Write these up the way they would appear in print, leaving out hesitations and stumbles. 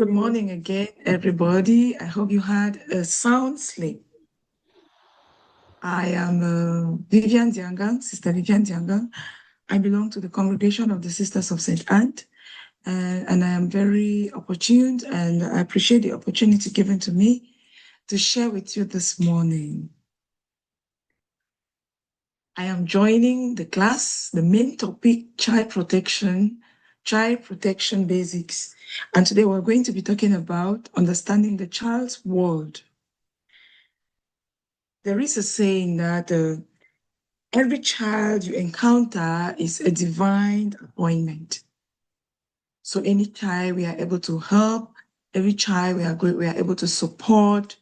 Good morning again, everybody. I hope you had a sound sleep. I am Vivian Diangang, Sister Vivian Diangang. I belong to the congregation of the Sisters of St. Anne, and I am very opportune and I appreciate the opportunity given to me to share with you this morning. I am joining the class, the main topic, child protection basics. And today we're going to be talking about understanding the child's world. There is a saying that every child you encounter is a divine appointment. So any child we are able to help, every child we are able to support,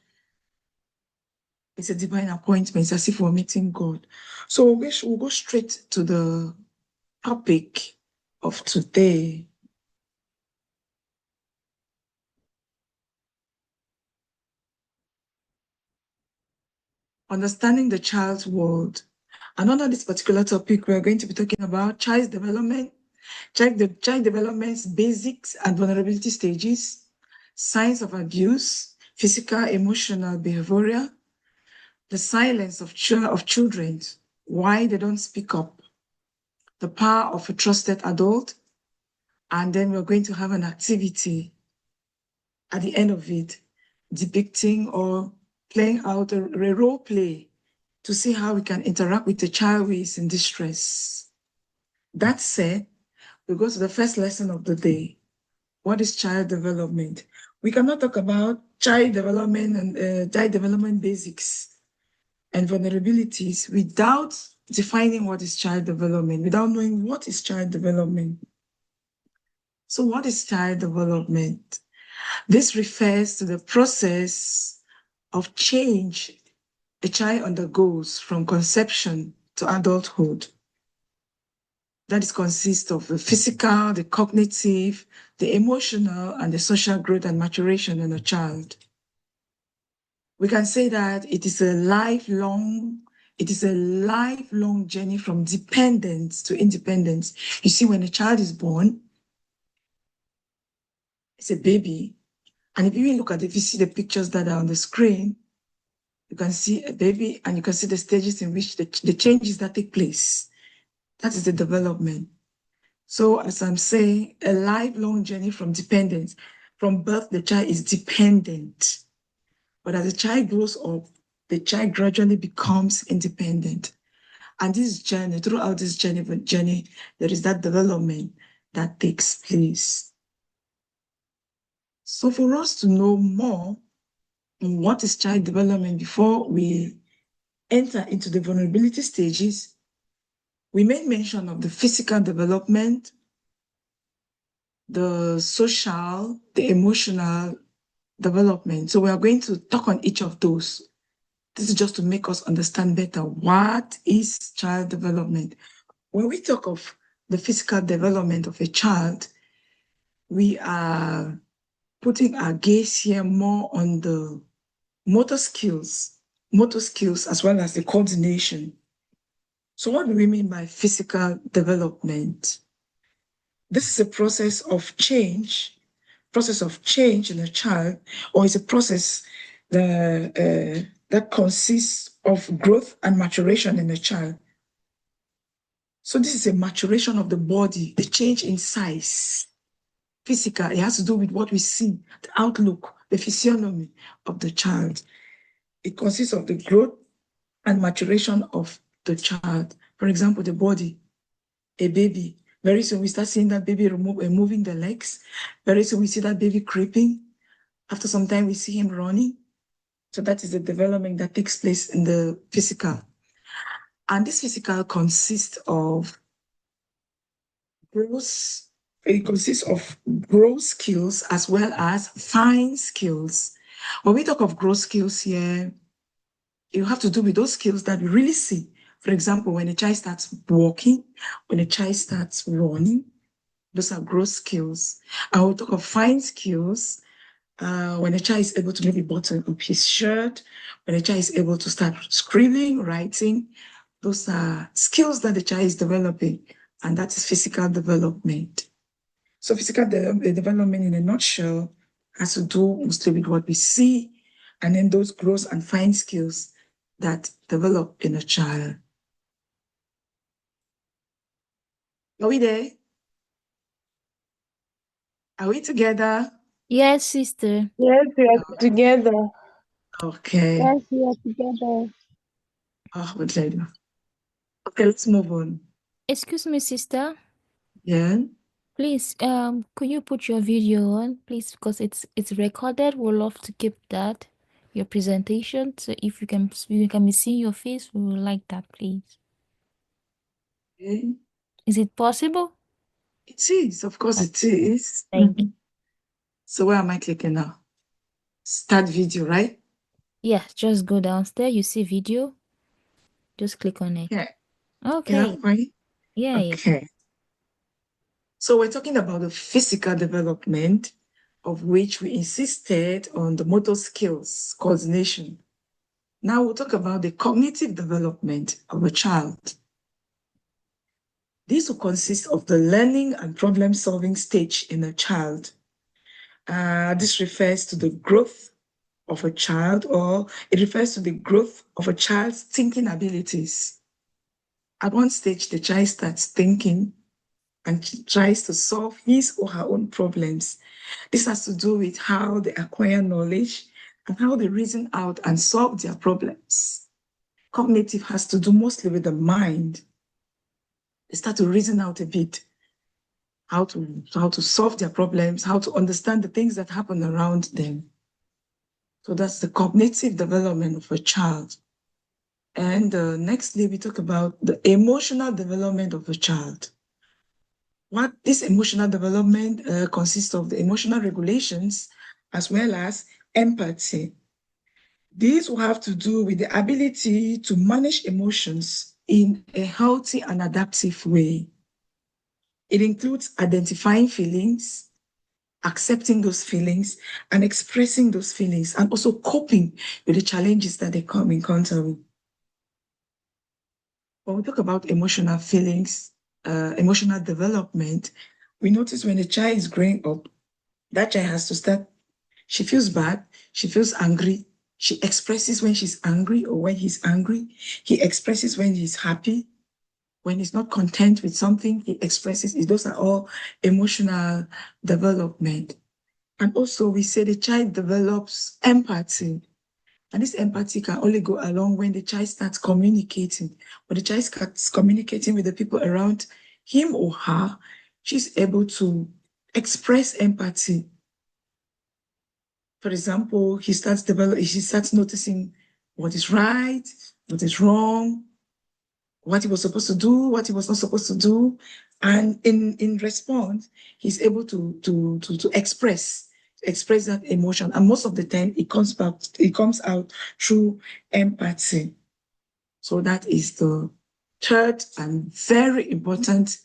it's a divine appointment. It's as if we're meeting God. So we'll go straight to the topic of today. Understanding the child's world. And under this particular topic, we're going to be talking about child development, child development's basics and vulnerability stages, signs of abuse, physical, emotional, behavioral, the silence of children, why they don't speak up, the power of a trusted adult, and then we're going to have an activity at the end of it, depicting or playing out a role play to see how we can interact with the child who is in distress. That said, we go to the first lesson of the day. What is child development? We cannot talk about child development and child development basics and vulnerabilities without defining what is child development, without knowing what is child development. So what is child development? This refers to the process of change a child undergoes from conception to adulthood. That is consists of the physical, the cognitive, the emotional, and the social growth and maturation in a child. We can say that it is a lifelong journey from dependence to independence. You see, when a child is born, it's a baby. And if you look at it, if you see the pictures that are on the screen, you can see a baby and you can see the stages in which the changes that take place. That is the development. So as I'm saying, a lifelong journey from dependence. From birth, the child is dependent. But as the child grows up, the child gradually becomes independent. And this journey, throughout this journey, there is that development that takes place. So for us to know more on what is child development before we enter into the vulnerability stages, we made mention of the physical development, the social, the emotional development. So we are going to talk on each of those. This is just to make us understand better what is child development. When we talk of the physical development of a child, we are putting our gaze here more on the motor skills as well as the coordination. So what do we mean by physical development? This is a process of change in a child, or it's a process that consists of growth and maturation in a child. So this is a maturation of the body, the change in size. Physical, it has to do with what we see, the outlook, the physiognomy of the child. It consists of the growth and maturation of the child. For example, the body, a baby. Very soon we start seeing that baby moving the legs. Very soon we see that baby creeping. After some time we see him running. So that is the development that takes place in the physical. And this physical consists of gross skills as well as fine skills. When we talk of gross skills here, you have to do with those skills that we really see. For example, when a child starts walking, when a child starts running, those are gross skills. And we'll talk of fine skills when a child is able to maybe button up his shirt, when a child is able to start scribbling, writing. Those are skills that the child is developing, and that is physical development. So physical development in a nutshell has to do mostly with what we see, and then those gross and fine skills that develop in a child. Are we there? Are we together? Yes, sister. Yes, we are together. Okay. Yes, we are together. Oh, what did I do? Okay, let's move on. Excuse me, sister. Yeah. Please, could you put your video on, please? Because it's recorded. We'll love to keep that, your presentation. So if you can be seeing your face, we would like that, please. Okay. Is it possible? It is, of course it is. Thank you. So where am I clicking now? Start video, right? Yeah, just go downstairs. You see video. Just click on it. Yeah. Is Okay. that right? Yeah, yeah. Okay. So we're talking about the physical development, of which we insisted on the motor skills, coordination. Now we'll talk about the cognitive development of a child. This will consist of the learning and problem-solving stage in a child. This refers to the growth of a child, or it refers to the growth of a child's thinking abilities. At one stage, the child starts thinking and tries to solve his or her own problems. This has to do with how they acquire knowledge and how they reason out and solve their problems. Cognitive has to do mostly with the mind. They start to reason out a bit, how to solve their problems, how to understand the things that happen around them. So that's the cognitive development of a child. And nextly, we talk about the emotional development of a child. What this emotional development consists of the emotional regulations as well as empathy. These will have to do with the ability to manage emotions in a healthy and adaptive way. It includes identifying feelings, accepting those feelings, and expressing those feelings, and also coping with the challenges that they come in contact with. When we talk about emotional feelings, emotional development, we notice when a child is growing up, that child has to start, she feels bad, she feels angry, she expresses when she's angry or when he's angry, he expresses when he's happy, when he's not content with something, he expresses it. Those are all emotional development. And also we say the child develops empathy. And this empathy can only go along when the child starts communicating. When the child starts communicating with the people around him or her, she's able to express empathy. For example, she starts noticing what is right, what is wrong, what he was supposed to do, what he was not supposed to do. And in response, he's able to express that emotion. And most of the time it comes out through empathy. So that is the third and very important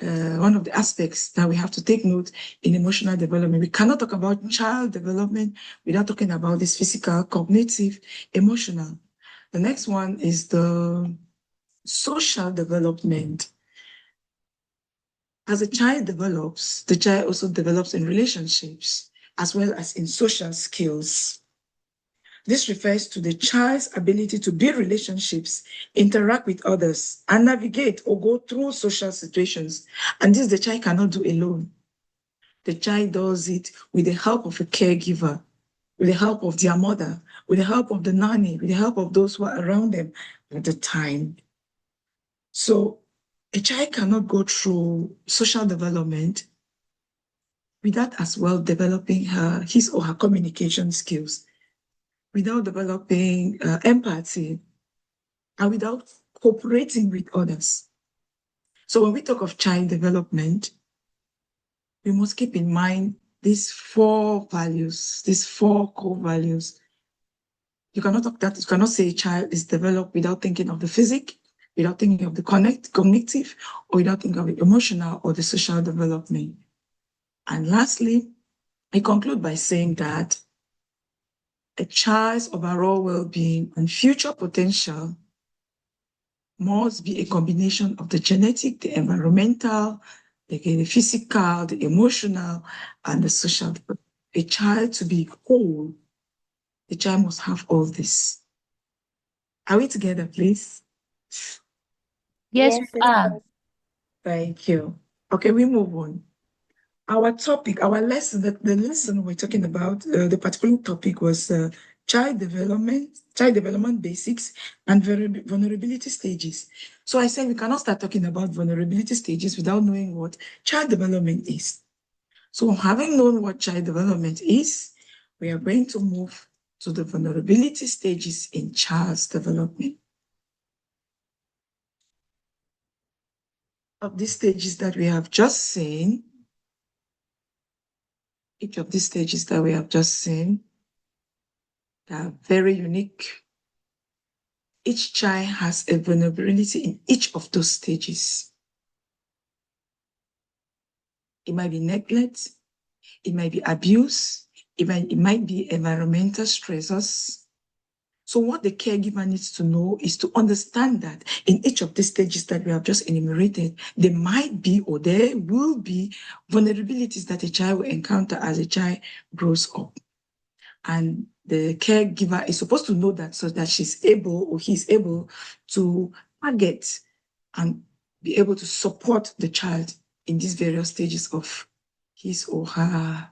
one of the aspects that we have to take note in emotional development. We cannot talk about child development without talking about this physical, cognitive, emotional. The next one is the social development. As a child develops, the child also develops in relationships as well as in social skills. This refers to the child's ability to build relationships, interact with others, and navigate or go through social situations. And this the child cannot do alone. The child does it with the help of a caregiver, with the help of their mother, with the help of the nanny, with the help of those who are around them at the time. So a child cannot go through social development without as well developing his or her communication skills, without developing empathy, and without cooperating with others. So when we talk of child development, we must keep in mind these four values, these four core values. You cannot say a child is developed without thinking of the physic, without thinking of the cognitive, or without thinking of the emotional or the social development. And lastly, I conclude by saying that a child's overall well-being and future potential must be a combination of the genetic, the environmental, the physical, the emotional, and the social. a child to be whole, the child must have all this. Are we together, please? Yes, we are. Thank you. Okay, we move on. Our topic, our lesson, the lesson we're talking about, the particular topic was child development basics, and vulnerability stages. So I said we cannot start talking about vulnerability stages without knowing what child development is. So having known what child development is, we are going to move to the vulnerability stages in child's development. Of these stages that we have just seen, each of these stages that we have just seen, they are very unique. Each child has a vulnerability in each of those stages. It might be neglect, it might be abuse, it might be environmental stressors. So what the caregiver needs to know is to understand that in each of the stages that we have just enumerated, there might be or there will be vulnerabilities that a child will encounter as a child grows up. And the caregiver is supposed to know that so that she's able or he's able to target and be able to support the child in these various stages of his or her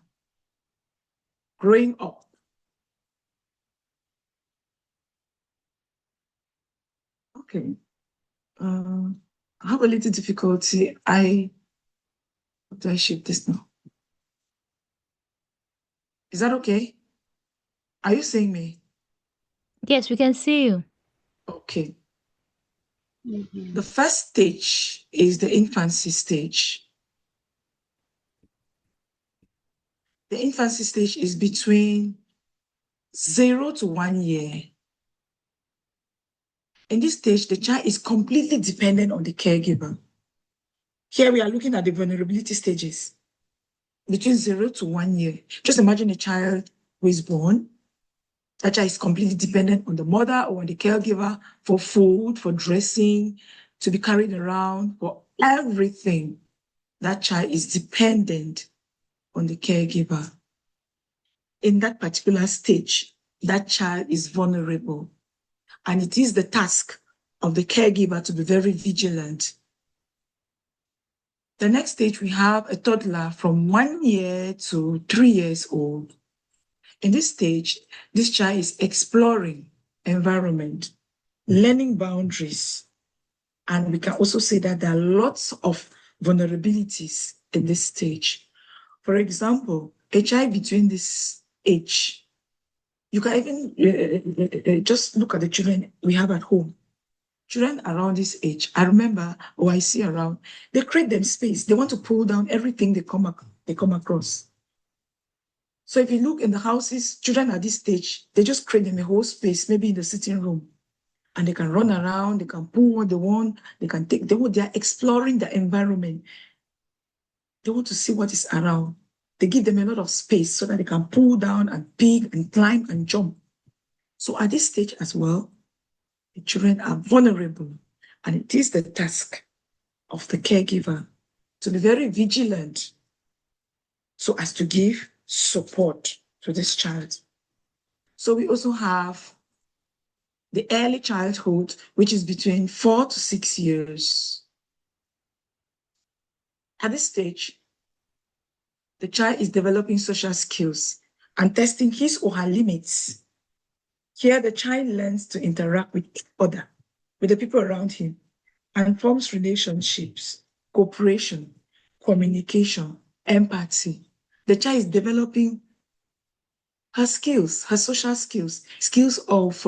growing up. Okay. I have a little difficulty. How do I shape this now? Is that okay? Are you seeing me? Yes, we can see you. Okay. The first stage is the infancy stage. The infancy stage is between 0 to 1 year. In this stage, the child is completely dependent on the caregiver. Here we are looking at the vulnerability stages between 0 to 1 year. Just imagine a child who is born. That child is completely dependent on the mother or on the caregiver for food, for dressing, to be carried around, for everything. That child is dependent on the caregiver. In that particular stage, that child is vulnerable. And it is the task of the caregiver to be very vigilant. The next stage, we have a toddler from 1 year to 3 years old. In this stage, this child is exploring environment, learning boundaries. And we can also say that there are lots of vulnerabilities in this stage. For example, a child between this age, you can even just look at the children we have at home. Children around this age, I remember, or I see around, they create them space. They want to pull down everything they come across. So if you look in the houses, children at this stage, they just create them a whole space, maybe in the sitting room. And they can run around, they can pull what they want, they are exploring the environment. They want to see what is around. They give them a lot of space so that they can pull down and pick and climb and jump. So at this stage as well, the children are vulnerable, and it is the task of the caregiver to be very vigilant so as to give support to this child. So we also have the early childhood, which is between 4 to 6 years. At this stage, the child is developing social skills and testing his or her limits. Here, the child learns to interact with each other, with the people around him, and forms relationships, cooperation, communication, empathy. The child is developing her skills, her social skills, skills of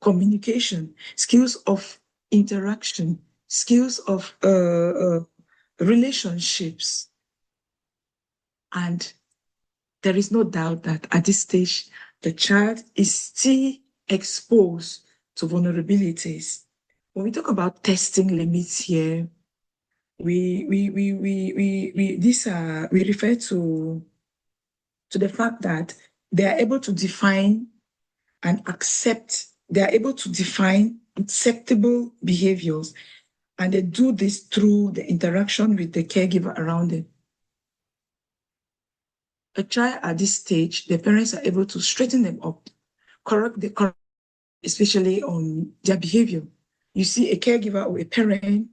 communication, skills of interaction, skills of relationships. And there is no doubt that at this stage, the child is still exposed to vulnerabilities. When we talk about testing limits here, we refer to the fact that they are able to define and accept, they are able to define acceptable behaviors, and they do this through the interaction with the caregiver around them. a child at this stage, the parents are able to straighten them up, correct especially on their behavior. You see a caregiver or a parent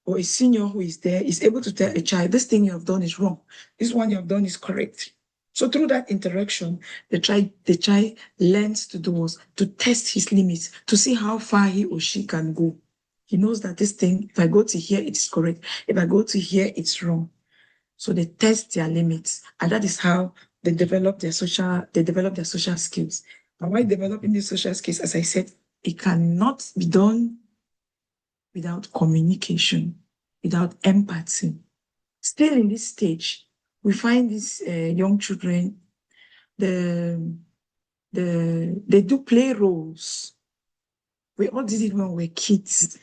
or a senior who is there is able to tell a child, this thing you have done is wrong. This one you have done is correct. So through that interaction, the child learns to do was to test his limits, to see how far he or she can go. He knows that this thing, if I go to here, it's correct. If I go to here, it's wrong. So they test their limits, and that is how they develop their social skills. And while developing these social skills, as I said, it cannot be done without communication, without empathy. Still in this stage, we find these young children, they do play roles. We all did it when we were kids.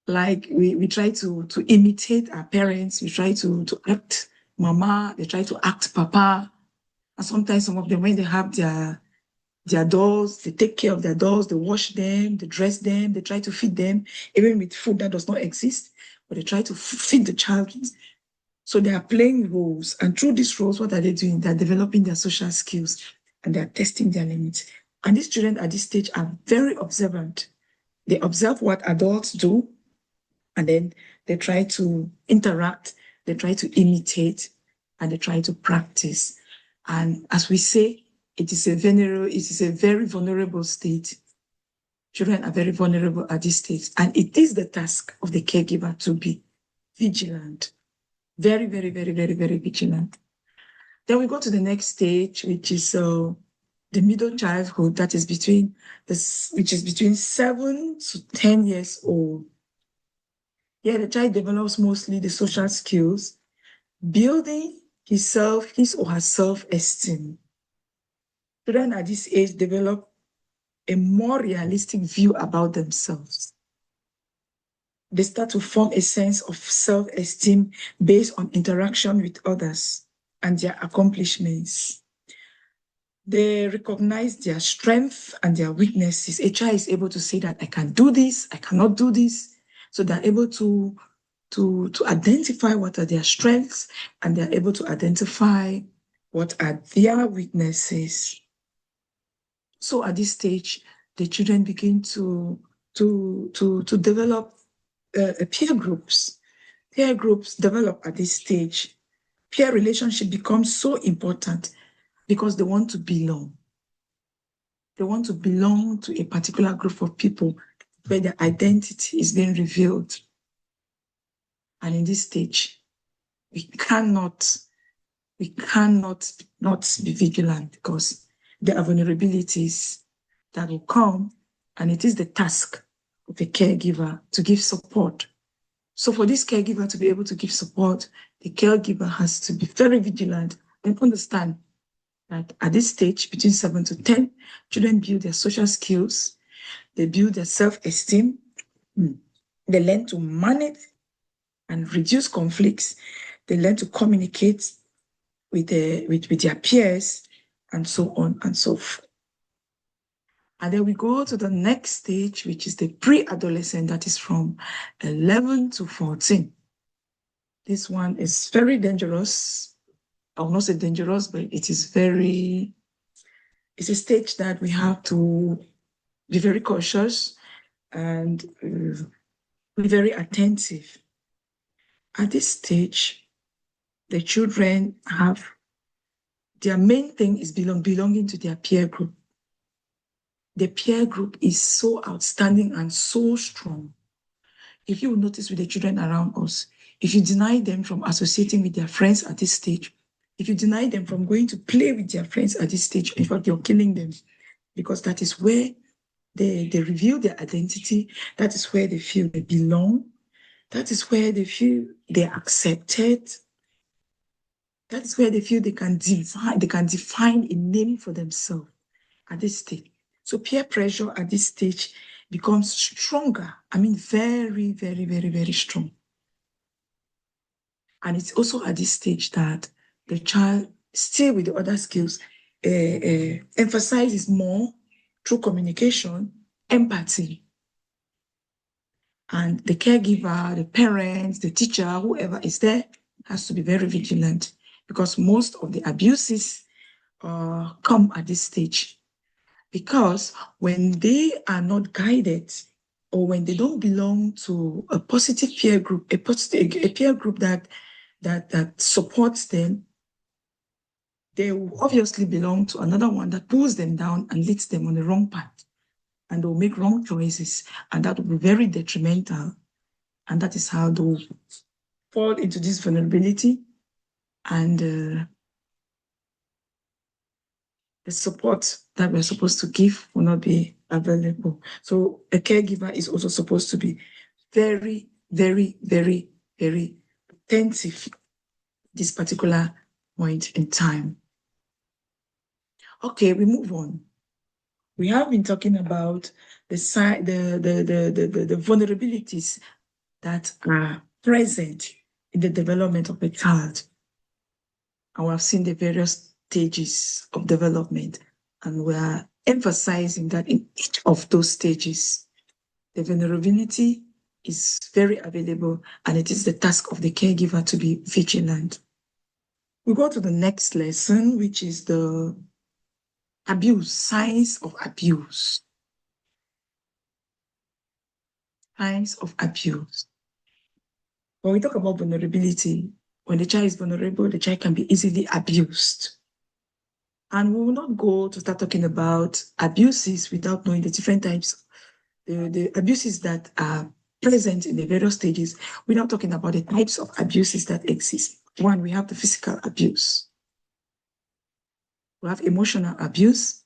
Like we try to imitate our parents, we try to act mama, they try to act papa. And sometimes some of them, when they have their dolls, they take care of their dolls, they wash them, they dress them, they try to feed them, even with food that does not exist, but they try to feed the child. So they are playing roles. And through these roles, what are they doing? They're developing their social skills and they're testing their limits. And these children at this stage are very observant. They observe what adults do, and then they try to interact, they try to imitate, and they try to practice. And as we say, it is a very vulnerable state. Children are very vulnerable at this stage. And it is the task of the caregiver to be vigilant. Very, very, very, very, very vigilant. Then we go to the next stage, which is the middle childhood, which is between 7 to 10 years old. Yeah, the child develops mostly the social skills, building his or her self-esteem. Children at this age develop a more realistic view about themselves. They start to form a sense of self-esteem based on interaction with others and their accomplishments. They recognize their strengths and their weaknesses. A child is able to say that I can do this, I cannot do this. So they're able to identify what are their strengths, and they're able to identify what are their weaknesses. So at this stage, the children begin to develop peer groups. Peer groups develop at this stage. Peer relationship becomes so important because they want to belong. They want to belong to a particular group of people where their identity is being revealed. And in this stage, we cannot not be vigilant because there are vulnerabilities that will come, and it is the task of a caregiver to give support. So for this caregiver to be able to give support, the caregiver has to be very vigilant and understand that at this stage, between 7 to 10, children build their social skills, they build their self-esteem, they learn to manage and reduce conflicts, they learn to communicate with their peers, and so on and so forth. And then we go to the next stage, which is the pre-adolescent, that is from 11 to 14. This one is very dangerous. I will not say dangerous, but it's a stage that we have to be very cautious and be very attentive. At this stage, the children their main thing is belonging to their peer group. The peer group is so outstanding and so strong. If you will notice with the children around us, if you deny them from associating with their friends at this stage, if you deny them from going to play with their friends at this stage, in fact, you're killing them, because that is where they reveal their identity. That is where they feel they belong. That is where they feel they're accepted. That is where they feel they can define a name for themselves at this stage. So peer pressure at this stage becomes stronger. I mean, very, very, very, very strong. And it's also at this stage that the child, still with the other skills, emphasizes more through communication, empathy. And the caregiver, the parents, the teacher, whoever is there, has to be very vigilant because most of the abuses come at this stage. Because when they are not guided, or when they don't belong to a positive peer group, a peer group that supports them, they will obviously belong to another one that pulls them down and leads them on the wrong path, and they'll make wrong choices, and that will be very detrimental. And that is how they'll fall into this vulnerability, and the support that we're supposed to give will not be available. So a caregiver is also supposed to be very, very, very, very attentive this particular point in time. Okay, we move on. We have been talking about the vulnerabilities that are present in the development of a child. And we have seen the various stages of development, and we are emphasizing that in each of those stages, the vulnerability is very available, and it is the task of the caregiver to be vigilant. We go to the next lesson, which is the abuse, signs of abuse. Signs of abuse. When we talk about vulnerability, when the child is vulnerable, the child can be easily abused. And we will not go to start talking about abuses without knowing the different types, the abuses that are present in the various stages. We're not talking about the types of abuses that exist. One, we have the physical abuse. We have emotional abuse,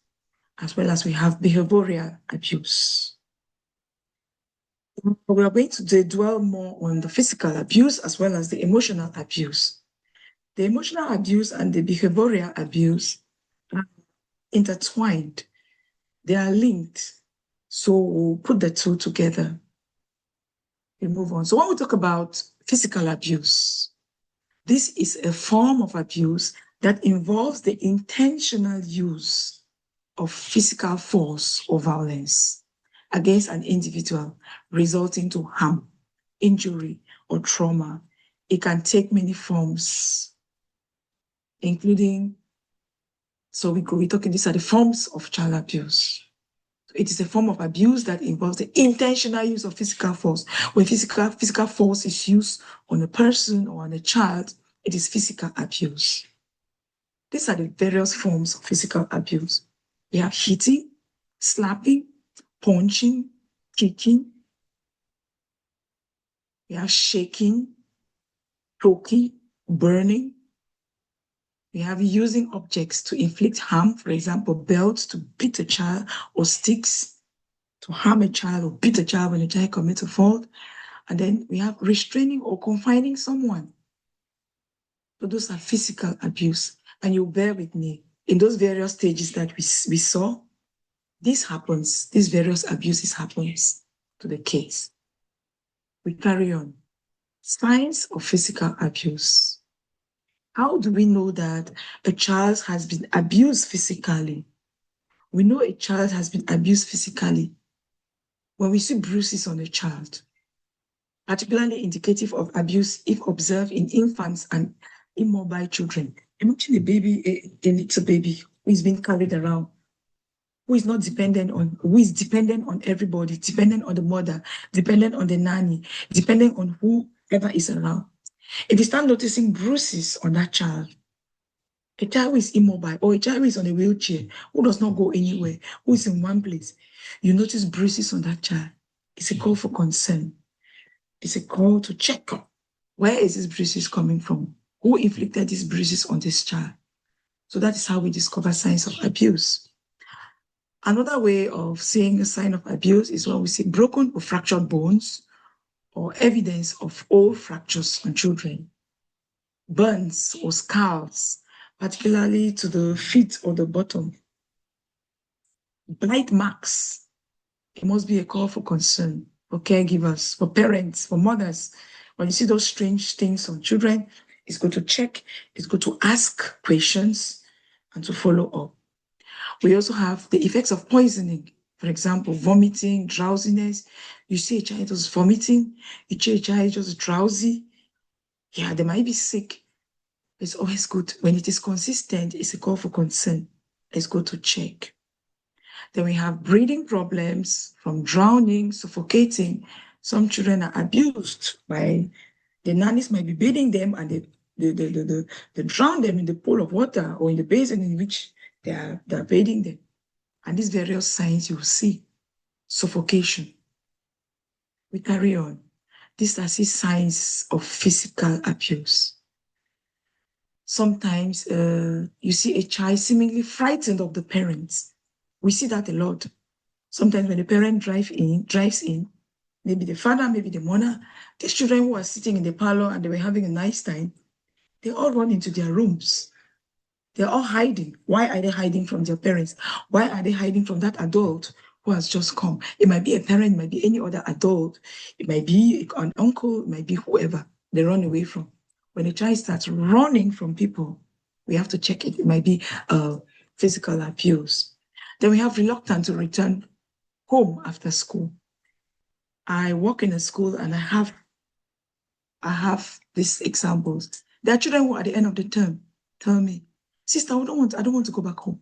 as well as we have behavioral abuse. We are going to dwell more on the physical abuse as well as the emotional abuse. The emotional abuse and the behavioral abuse are intertwined. They are linked. So we'll put the two together. We move on. So when we talk about physical abuse, this is a form of abuse that involves the intentional use of physical force or violence against an individual, resulting to harm, injury, or trauma. It can take many forms, including, so we're talking, these are the forms of child abuse. It is a form of abuse that involves the intentional use of physical force. When physical force is used on a person or on a child, it is physical abuse. These are the various forms of physical abuse. We have hitting, slapping, punching, kicking. We have shaking, poking, burning. We have using objects to inflict harm, for example, belts to beat a child, or sticks to harm a child or beat a child when a child commits a fault. And then we have restraining or confining someone. So those are physical abuse. And you bear with me, in those various stages that we saw, this happens, these various abuses happens to the kids. We carry on. Signs of physical abuse. How do we know that a child has been abused physically? We know a child has been abused physically when we see bruises on a child, particularly indicative of abuse if observed in infants and immobile children. Imagine a baby, a little baby who is being carried around, who is dependent on everybody, dependent on the mother, dependent on the nanny, dependent on whoever is around. If you start noticing bruises on that child, a child who is immobile, or a child who is on a wheelchair, who does not go anywhere, who is in one place, you notice bruises on that child, it's a call for concern. It's a call to check up. Where is these bruises coming from? Who inflicted these bruises on this child? So that is how we discover signs of abuse. Another way of seeing a sign of abuse is when we see broken or fractured bones, or evidence of old fractures on children, burns or scars, particularly to the feet or the bottom, bite marks. It must be a call for concern for caregivers, for parents, for mothers. When you see those strange things on children, it's good to check, it's good to ask questions and to follow up. We also have the effects of poisoning. For example, vomiting, drowsiness. You see a child just vomiting, you see a child just drowsy. Yeah, they might be sick. It's always good. When it is consistent, it's a call for concern. It's good to check. Then we have breathing problems from drowning, suffocating. Some children are abused by the nannies might be bathing them and they drown them in the pool of water or in the basin in which they're bathing them. And these various signs you will see. Suffocation. We carry on. These are signs of physical abuse. Sometimes you see a child seemingly frightened of the parents. We see that a lot. Sometimes when the parent drives in, maybe the father, maybe the mother, these children who are sitting in the parlor and they were having a nice time, they all run into their rooms. They're all hiding. Why are they hiding from their parents? Why are they hiding from that adult who has just come? It might be a parent, it might be any other adult, it might be an uncle, it might be whoever they run away from. When a child starts running from people, we have to check it. It might be physical abuse. Then we have reluctance to return home after school. I work in a school and I have these examples. There are children who at the end of the term tell me, sister, I don't want to go back home.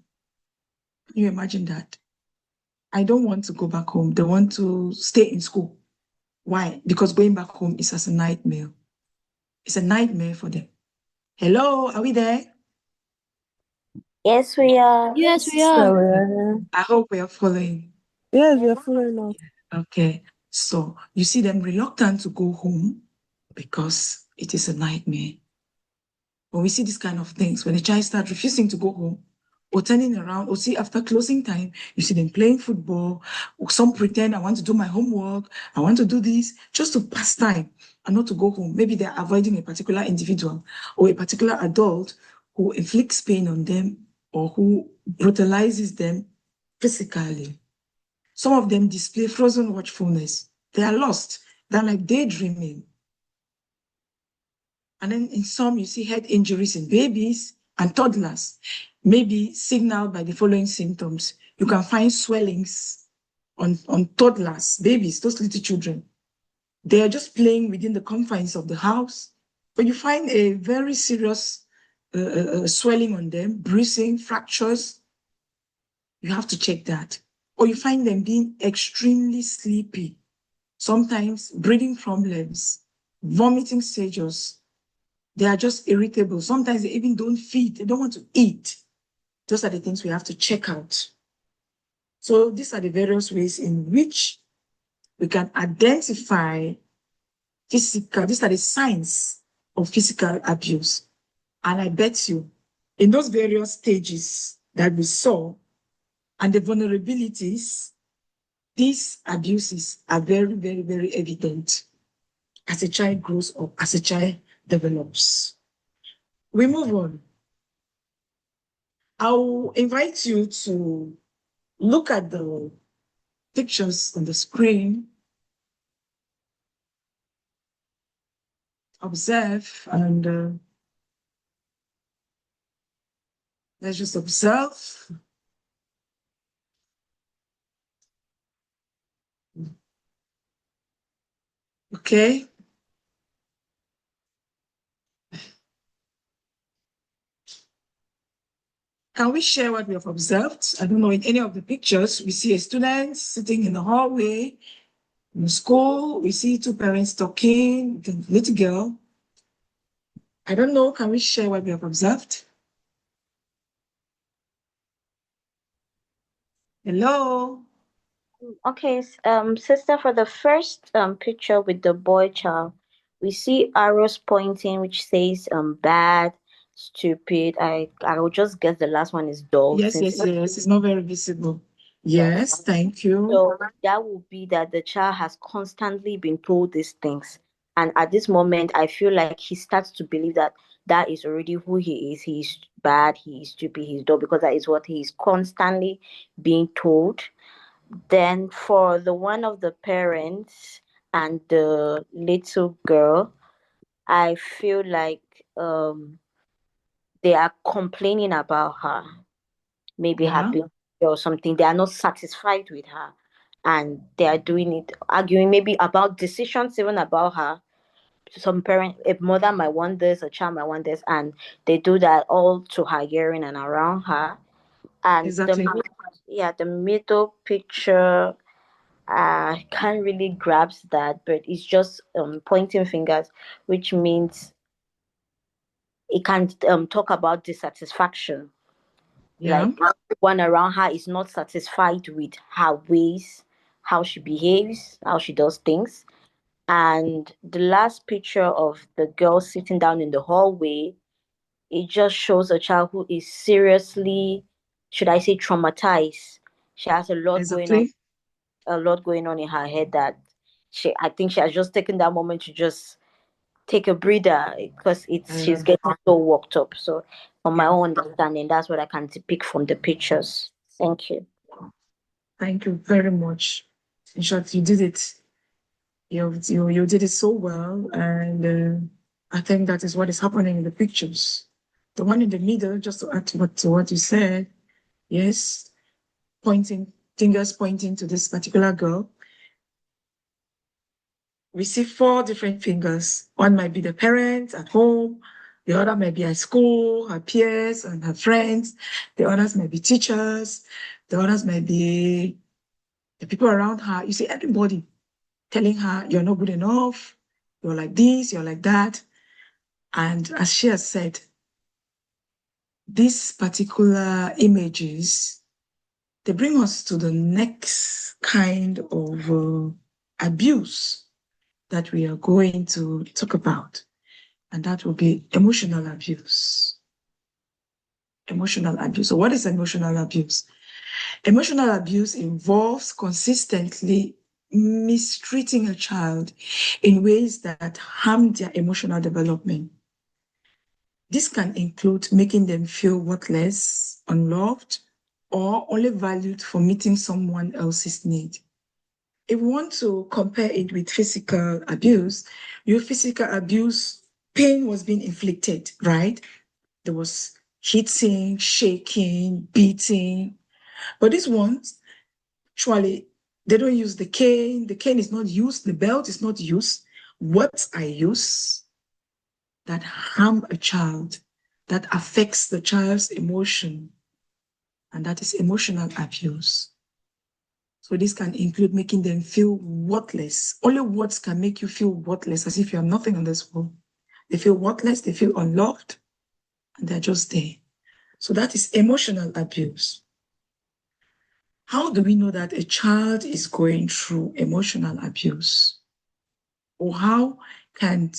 Can you imagine that? I don't want to go back home. They want to stay in school. Why? Because going back home is as a nightmare. It's a nightmare for them. Hello, are we there? Yes, we are. Yes, we are. I hope we are following. Yes, we are following up. Okay. So you see them reluctant to go home because it is a nightmare. When we see these kind of things, when a child starts refusing to go home or turning around, or see after closing time, you see them playing football, or some pretend I want to do my homework, I want to do this, just to pass time and not to go home. Maybe they're avoiding a particular individual or a particular adult who inflicts pain on them or who brutalizes them physically. Some of them display frozen watchfulness. They are lost. They're like daydreaming. And then in some, you see head injuries in babies and toddlers, maybe signaled by the following symptoms. You can find swellings on toddlers, babies, those little children. They are just playing within the confines of the house, but you find a very serious swelling on them, bruising, fractures. You have to check that. Or you find them being extremely sleepy, sometimes breathing problems, vomiting seizures. They are just irritable. Sometimes they even don't feed. They don't want to eat. Those are the things we have to check out. So these are the various ways in which we can identify these are the signs of physical abuse. And I bet you, in those various stages that we saw and the vulnerabilities, these abuses are very, very, very evident as a child grows up, as a child develops. We move on. I'll invite you to look at the pictures on the screen, observe, and let's just observe. Okay. Can we share what we have observed? I don't know, in any of the pictures, we see a student sitting in the hallway in the school. We see two parents talking, the little girl. I don't know, can we share what we have observed? Hello? Okay, sister, for the first picture with the boy child, we see arrows pointing, which says bad, stupid. I will just guess the last one is dull Yes, since yes, yes. It's not very visible. yes. Yes, thank you. So that would be that the child has constantly been told these things. And at this moment, I feel like he starts to believe that that is already who he is. He's bad, he's stupid, he's dull, because that is what he's constantly being told. Then for the one of the parents and the little girl, I feel like they are complaining about her, maybe her Yeah. behavior or something. They are not satisfied with her, and they are doing it, arguing maybe about decisions, even about her. some parent, a mother might want this, a child might want this, and they do that all to her hearing and around her. And Exactly. the middle picture, I can't really grasp that, but it's just pointing fingers, which means it can talk about dissatisfaction. Yeah. Like one around her is not satisfied with her ways, how she behaves, how she does things. And the last picture of the girl sitting down in the hallway, it just shows a child who is seriously, should I say, traumatized. She has Exactly. a lot going on in her head, that I think she has just taken that moment to just take a breather, because she's getting so worked up. So from my Yeah. own understanding, that's what I can pick from the pictures. Thank you. Thank you very much. In short, you did it. You did it so well, and I think that is what is happening in the pictures. The one in the middle, just to add to what you said, yes, pointing fingers pointing to this particular girl. We see four different fingers. One might be the parents at home, the other might be at school, her peers and her friends, the others might be teachers, the others might be the people around her. You see, everybody telling her, you're not good enough, you're like this, you're like that. And as she has said, these particular images, they bring us to the next kind of abuse that we are going to talk about, and that will be emotional abuse. Emotional abuse. So what is emotional abuse? Emotional abuse involves consistently mistreating a child in ways that harm their emotional development. This can include making them feel worthless, unloved, or only valued for meeting someone else's need. If we want to compare it with physical abuse, your physical abuse, pain was being inflicted, right? There was hitting, shaking, beating. But these ones, actually, they don't use the cane. The cane is not used. The belt is not used. What I use that harm a child, that affects the child's emotion, and that is emotional abuse. So this can include making them feel worthless. Only words can make you feel worthless, as if you have nothing on this world. They feel worthless, they feel unloved, and they're just there. So that is emotional abuse. How do we know that a child is going through emotional abuse? Or how can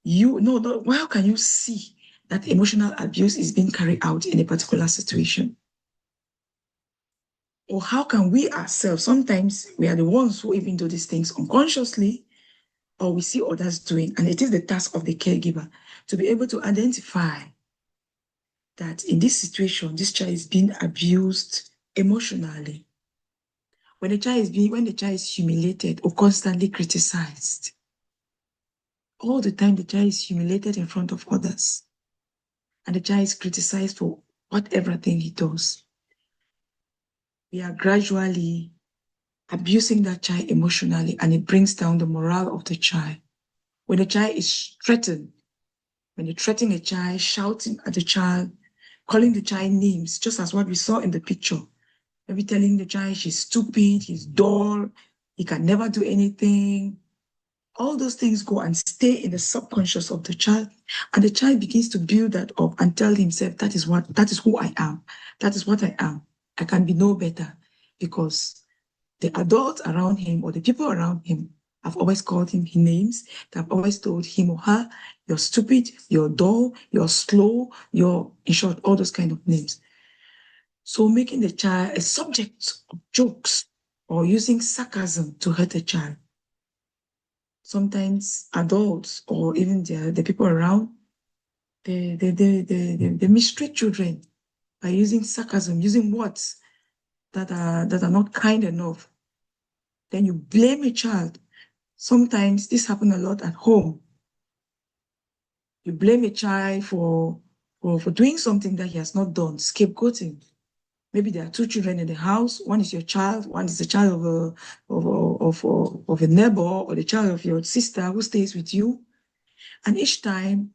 how can you see that emotional abuse is being carried out in a particular situation? Or how can we ourselves, sometimes we are the ones who even do these things unconsciously, or we see others doing, and it is the task of the caregiver to be able to identify that in this situation, this child is being abused emotionally. When the child is humiliated or constantly criticized, all the time the child is humiliated in front of others, and the child is criticized for whatever thing he does, we are gradually abusing that child emotionally, and it brings down the morale of the child. When the child is threatened, when you threaten a child, shouting at the child, calling the child names, just as what we saw in the picture, maybe telling the child she's stupid, he's dull, he can never do anything. All those things go and stay in the subconscious of the child, and the child begins to build that up and tell himself, that is who I am. That is what I am. I can be no better, because the adults around him or the people around him have always called him names. They have always told him or her, you're stupid, you're dull, you're slow, you're, in short, all those kind of names. So making the child a subject of jokes or using sarcasm to hurt a child. Sometimes adults or even the people around, they mistreat children by using sarcasm, using words that are not kind enough. Then you blame a child. Sometimes this happens a lot at home. You blame a child for doing something that he has not done, scapegoating. Maybe there are two children in the house. One is your child, one is the child of a neighbor, or the child of your sister who stays with you. And each time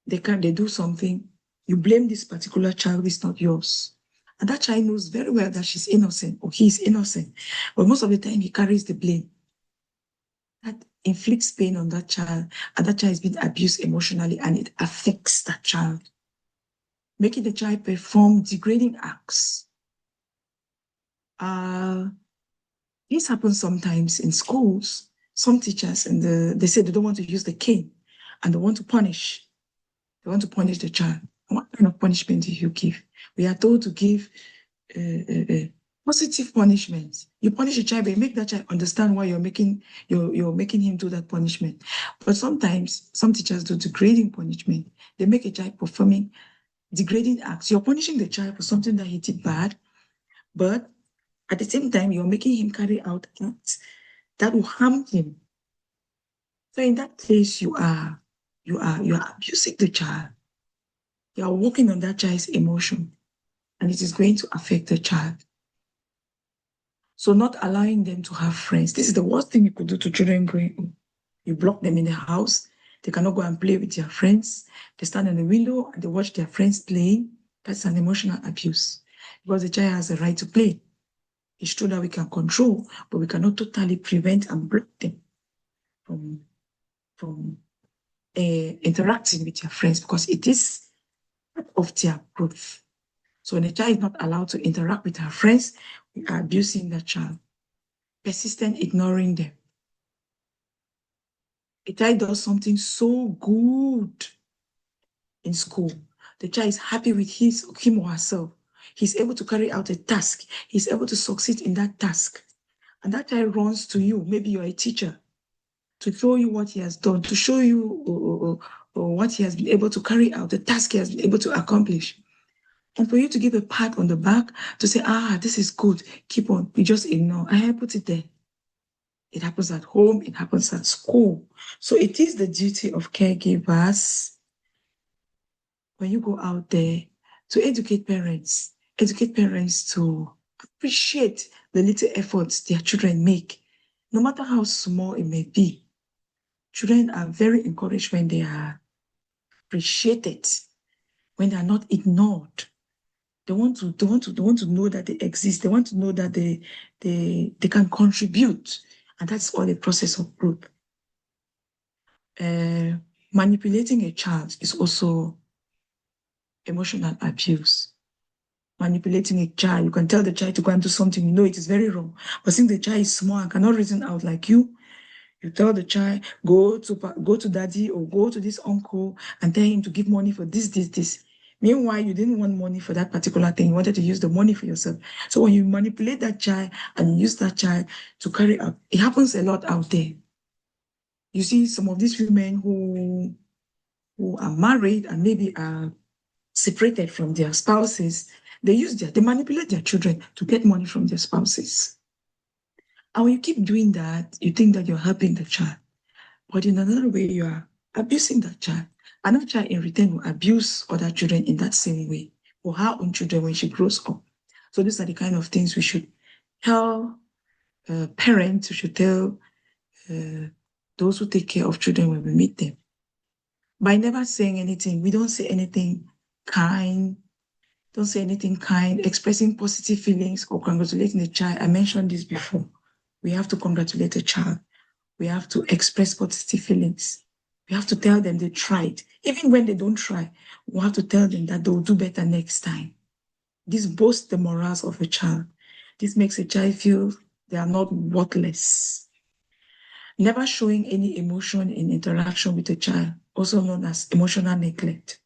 they do something, you blame this particular child, it's not yours. And that child knows very well that she's innocent or he's innocent. But most of the time, he carries the blame. That inflicts pain on that child, and that child is being abused emotionally, and it affects that child, making the child perform degrading acts. This happens sometimes in schools. Some teachers, they say they don't want to use the cane, and they want to punish. They want to punish the child. What kind of punishment do you give? We are told to give positive punishments. You punish a child, but you make that child understand why you're making him do that punishment. But sometimes some teachers do degrading punishment. They make a child performing degrading acts. You're punishing the child for something that he did bad, but at the same time, you're making him carry out acts that will harm him. So in that case, you are abusing the child. You are working on that child's emotion, and it is going to affect the child. So not allowing them to have friends. This is the worst thing you could do to children growing up. You block them in the house. They cannot go and play with their friends. They stand in the window and they watch their friends playing. That's an emotional abuse, because the child has a right to play. It's true that we can control, but we cannot totally prevent and block them from interacting with their friends, because it is part of their growth. So when a child is not allowed to interact with her friends, we are abusing that child. Persistent ignoring them. A child does something so good in school. The child is happy with him or herself. He's able to carry out a task. He's able to succeed in that task. And that child runs to you. Maybe you're a teacher, to show you what he has done, to show you what he has been able to carry out, the task he has been able to accomplish. And for you to give a pat on the back, to say, this is good, keep on, you just ignore. I put it there. It happens at home, it happens at school. So it is the duty of caregivers, when you go out there, to educate parents to appreciate the little efforts their children make, no matter how small it may be. Children are very encouraged when they are appreciated, when they are not ignored. They want to know that they exist. They want to know that they can contribute, and that's all a process of growth. Manipulating a child is also emotional abuse. Manipulating a child, you can tell the child to go and do something, you know it is very wrong. But since the child is small and cannot reason out like you tell the child, go to daddy or go to this uncle and tell him to give money for this. Meanwhile, you didn't want money for that particular thing. You wanted to use the money for yourself. So when you manipulate that child and use that child to carry out, it happens a lot out there. You see some of these women who are married and maybe are separated from their spouses, they manipulate their children to get money from their spouses. And when you keep doing that, you think that you're helping the child. But in another way, you are abusing that child. Another child in return will abuse other children in that same way, or her own children when she grows up. So these are the kind of things we should tell parents, we should tell those who take care of children when we meet them. By never saying anything, we don't say anything kind, expressing positive feelings or congratulating the child. I mentioned this before. We have to congratulate the child. We have to express positive feelings. We have to tell them they tried. Even when they don't try, we have to tell them that they will do better next time. This boosts the morals of a child. This makes a child feel they are not worthless. Never showing any emotion in interaction with a child, also known as emotional neglect.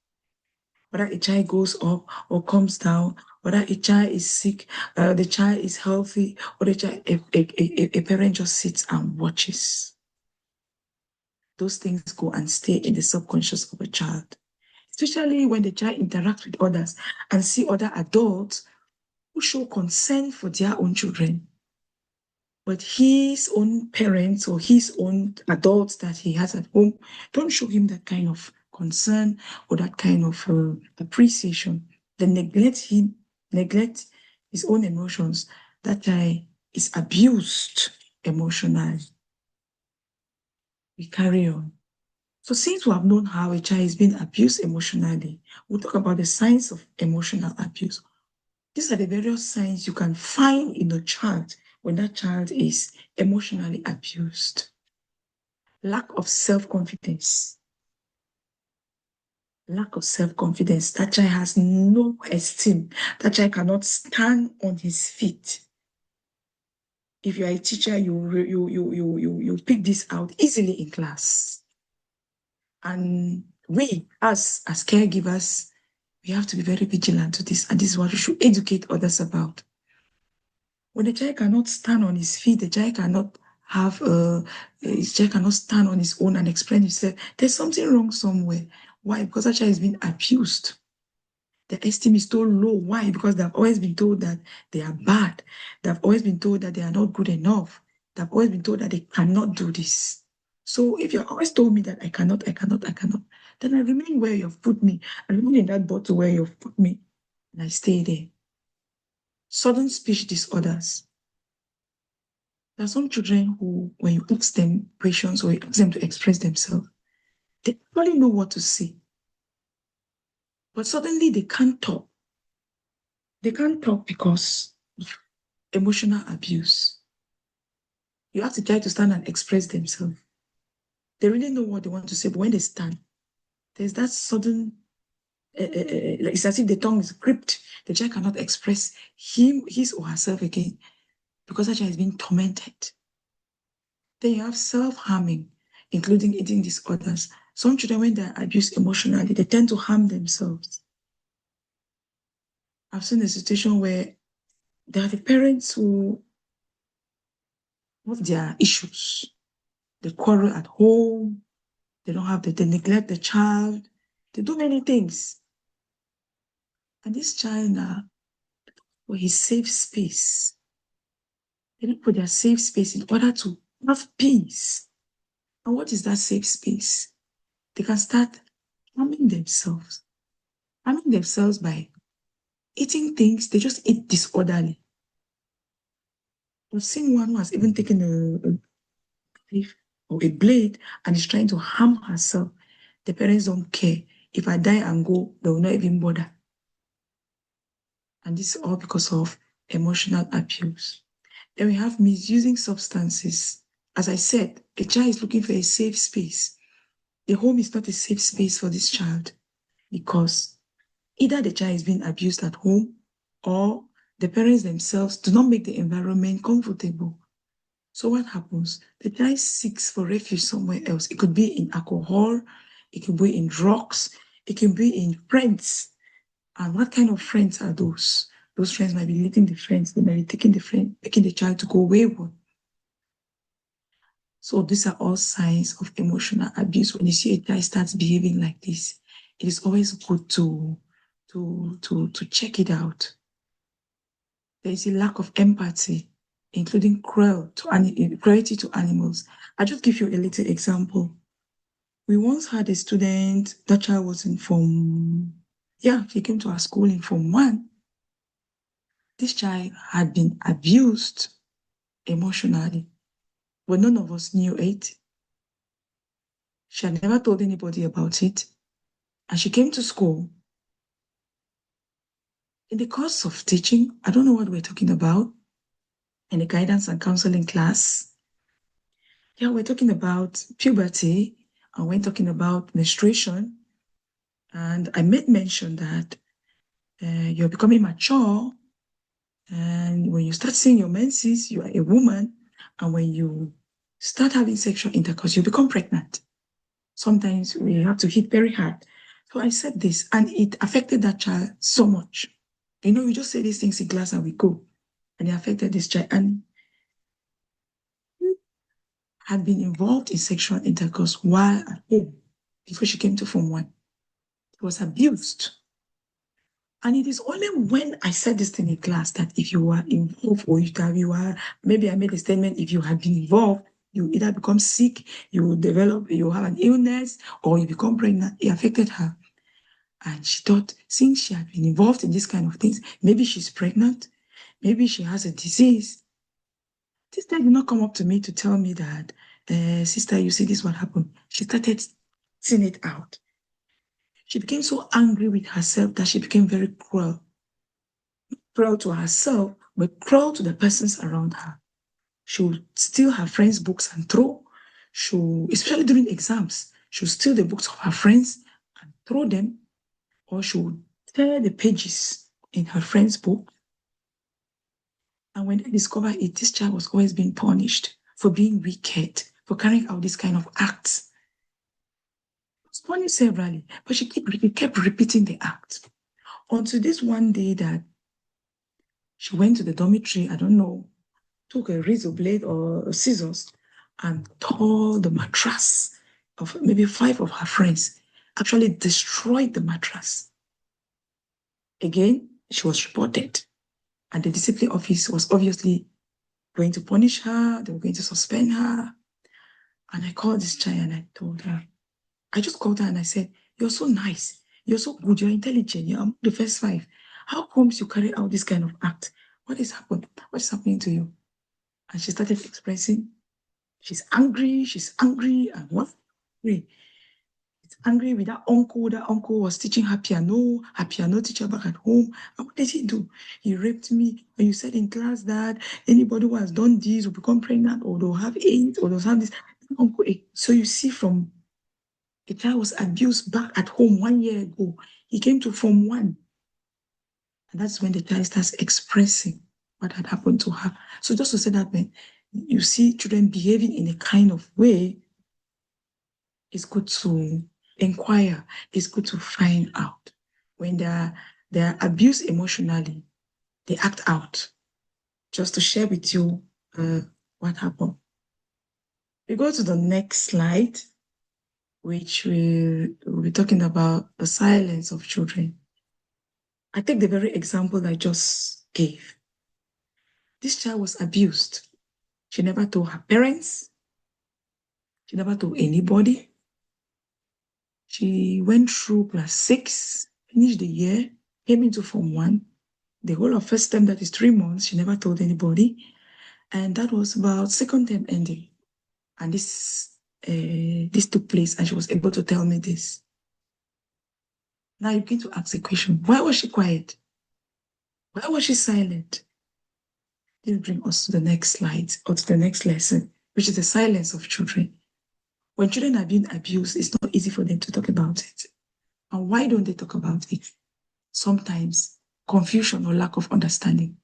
Whether a child goes up or comes down, whether a child is sick, the child is healthy, or a parent just sits and watches. Those things go and stay in the subconscious of a child, especially when the child interacts with others and see other adults who show concern for their own children. But his own parents or his own adults that he has at home don't show him that kind of concern or that kind of appreciation. They neglect his own emotions. That child is abused emotionally. We carry on. So since we have known how a child is being abused emotionally, we'll talk about the signs of emotional abuse. These are the various signs you can find in a child when that child is emotionally abused. Lack of self-confidence. Lack of self-confidence. That child has no esteem. That child cannot stand on his feet. If you are a teacher, you pick this out easily in class. And we, as caregivers, we have to be very vigilant to this. And this is what we should educate others about. When the child cannot stand on his feet, the child cannot have his child cannot stand on his own and explain himself. There's something wrong somewhere. Why? Because that child is being abused. The esteem is so low. Why? Because they've always been told that they are bad. They've always been told that they are not good enough. They've always been told that they cannot do this. So if you're always told me that I cannot, then I remain where you've put me. I remain in that bottle where you've put me, and I stay there. Sudden speech disorders. There are some children who, when you ask them questions or you ask them to express themselves, they probably know what to say. But suddenly they can't talk. They can't talk because of emotional abuse. You have to try to stand and express themselves. They really know what they want to say, but when they stand, there's that sudden, it's as if the tongue is gripped. The child cannot express his or herself again because that child is being tormented. Then you have self-harming, including eating disorders. Some children, when they're abused emotionally, they tend to harm themselves. I've seen a situation where there are the parents who have their issues. They quarrel at home. They neglect the child. They do many things. And this child now, for his safe space, they look for their safe space in order to have peace. And what is that safe space? They can start harming themselves. Harming themselves by eating things, they just eat disorderly. I've seen one who has even taken a knife or a blade and is trying to harm herself. The parents don't care. If I die and go, they will not even bother. And this is all because of emotional abuse. Then we have misusing substances. As I said, a child is looking for a safe space. The home is not a safe space for this child because either the child is being abused at home or the parents themselves do not make the environment comfortable. So what happens? The child seeks for refuge somewhere else. It could be in alcohol, it could be in drugs, it can be in friends. And what kind of friends are those? Those friends might be leading the friends, they might be taking the friend, making the child to go wayward. So these are all signs of emotional abuse. When you see a child starts behaving like this, it is always good to check it out. There is a lack of empathy, including cruelty to animals. I'll just give you a little example. We once had a student, that child was in he came to our school in Form 1. This child had been abused emotionally, but none of us knew it. She had never told anybody about it. And she came to school. In the course of teaching, I don't know what we're talking about, in the guidance and counseling class. Yeah, we're talking about puberty, and we're talking about menstruation. And I made mention that you're becoming mature. And when you start seeing your menses, you are a woman. And when you start having sexual intercourse, you become pregnant. Sometimes we have to hit very hard. So I said this, and it affected that child so much. You know, we just say these things in class and we go. And it affected this child. And he had been involved in sexual intercourse while at home before she came to Form 1. He was abused. And it is only when I said this thing in class that if you were involved or maybe I made a statement, if you had been involved, you either become sick, you have an illness, or you become pregnant. It affected her. And she thought, since she had been involved in this kind of things, maybe she's pregnant, maybe she has a disease. This guy did not come up to me to tell me that, sister, you see, this is what happened. She started acting it out. She became so angry with herself that she became very cruel. Cruel to herself, but cruel to the persons around her. She would steal her friends' books and throw. Especially during exams, she would steal the books of her friends and throw them, or she would tear the pages in her friend's book. And when they discovered it, this child was always being punished for being wicked, for carrying out this kind of acts. She was punished severally, but she kept repeating the act. Until this one day that she went to the dormitory, I don't know, took a razor blade or scissors and tore the mattress of maybe 5 of her friends, actually destroyed the mattress. Again, she was reported, and the discipline office was obviously going to punish her. They were going to suspend her. And I called this child and I told her, I just called her and I said, you're so nice. You're so good. You're intelligent. You're among the first 5. How comes you carry out this kind of act? What is happening? What is happening to you? And she started expressing, she's angry, and what? She's angry with that uncle. That uncle was teaching her piano teacher back at home. And what did he do? He raped me. And you said in class that anybody who has done this will become pregnant, or they'll have AIDS, or they'll have this. Uncle, so you see, from a child was abused back at home 1 year ago. He came to Form 1. And that's when the child starts expressing what had happened to her. So just to say that, when you see children behaving in a kind of way, it's good to inquire. It's good to find out. When they're abused emotionally, they act out. Just to share with you what happened. We go to the next slide, which we'll be talking about the silence of children. I take the very example I just gave. This child was abused. She never told her parents. She never told anybody. She went through class 6, finished the year, came into Form 1. The whole of first term, that is 3 months, she never told anybody. And that was about second term ending. And this took place, and she was able to tell me this. Now you begin to ask a question. Why was she quiet? Why was she silent? This brings us to the next slide, or to the next lesson, which is the silence of children. When children are being abused, it's not easy for them to talk about it. And why don't they talk about it? Sometimes confusion or lack of understanding.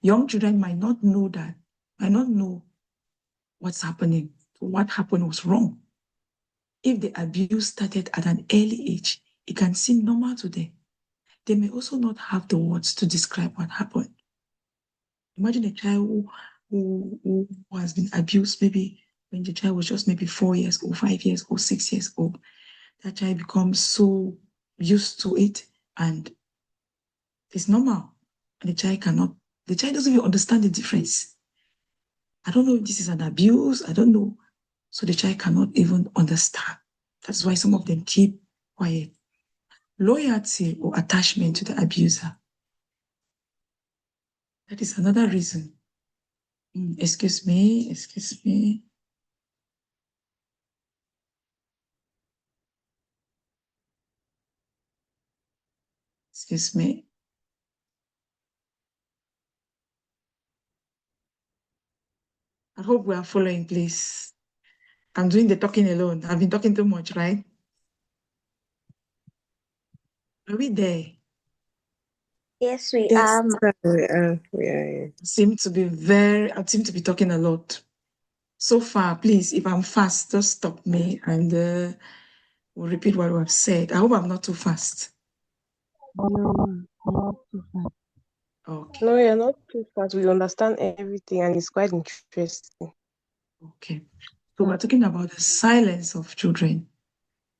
Young children might not know what's happening. What happened was wrong. If the abuse started at an early age, it can seem normal to them. They may also not have the words to describe what happened. Imagine a child who has been abused, maybe when the child was just maybe 4 years old, 5 years old, 6 years old. That child becomes so used to it, and it's normal. And the child doesn't even understand the difference. I don't know if this is an abuse, I don't know. So the child cannot even understand. That's why some of them keep quiet. Loyalty or attachment to the abuser. That is another reason. Excuse me. Excuse me. I hope we are following, please. I'm doing the talking alone. I've been talking too much, right? Are we there? Yes, we Yes, are. we are. I seem to be talking a lot. So far, please, if I'm fast, just stop me and we'll repeat what we have said. I hope I'm not too fast. No, not too fast. Okay. No, you're not too fast. We understand everything, and it's quite interesting. Okay. So we're talking about the silence of children.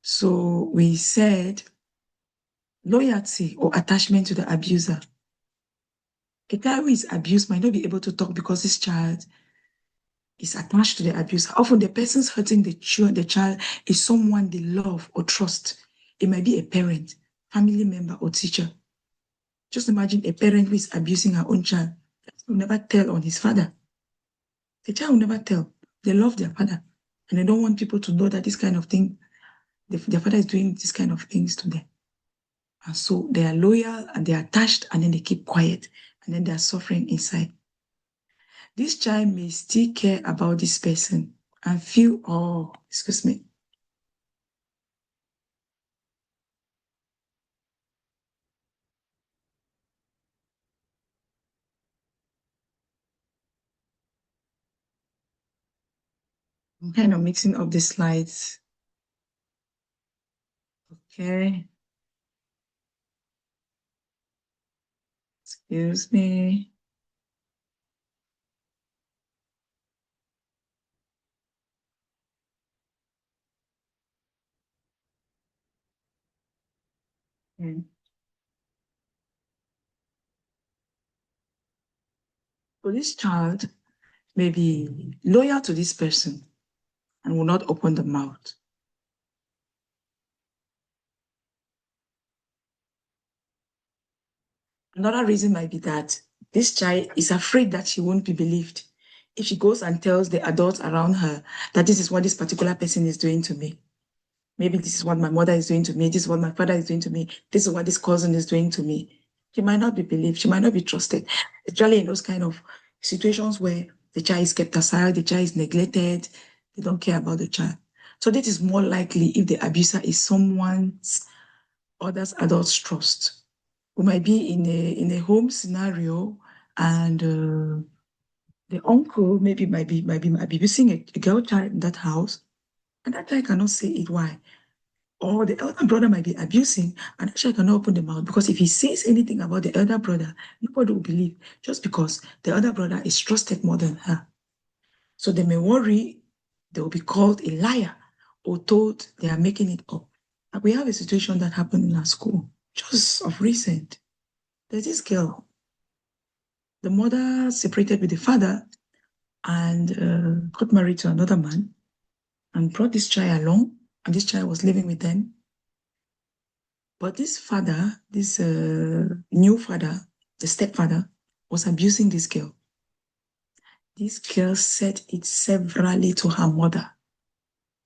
So we said loyalty or attachment to the abuser. A child who is abused might not be able to talk because this child is attached to the abuser. Often the person's hurting the child is someone they love or trust. It might be a parent, family member, or teacher. Just imagine a parent who is abusing her own child. Will never tell on his father. The child will never tell. They love their father, and they don't want people to know that this kind of thing their father is doing this kind of things to them. And so they are loyal and they are attached, and then they keep quiet, and then they are suffering inside. This child may still care about this person and feel, oh, excuse me. I'm kind of mixing up the slides. Okay. Excuse me. Okay. So this child may be loyal to this person and will not open the mouth. Another reason might be that this child is afraid that she won't be believed if she goes and tells the adults around her that this is what this particular person is doing to me. Maybe this is what my mother is doing to me. This is what my father is doing to me. This is what this cousin is doing to me. She might not be believed. She might not be trusted. Especially in those kind of situations where the child is kept aside, the child is neglected, they don't care about the child. So this is more likely if the abuser is someone's other adults trust. We might be in a home scenario, and the uncle maybe might be abusing a girl child in that house, and that child cannot say it. Why? Or the elder brother might be abusing, and that child cannot open the mouth, because if he says anything about the elder brother, nobody will believe, just because the elder brother is trusted more than her. So they may worry they will be called a liar or told they are making it up. And we have a situation that happened in our school just of recent. There's this girl. The mother separated with the father and got married to another man and brought this child along, and this child was living with them. But this father, this new father, the stepfather, was abusing this girl. This girl said it severally to her mother.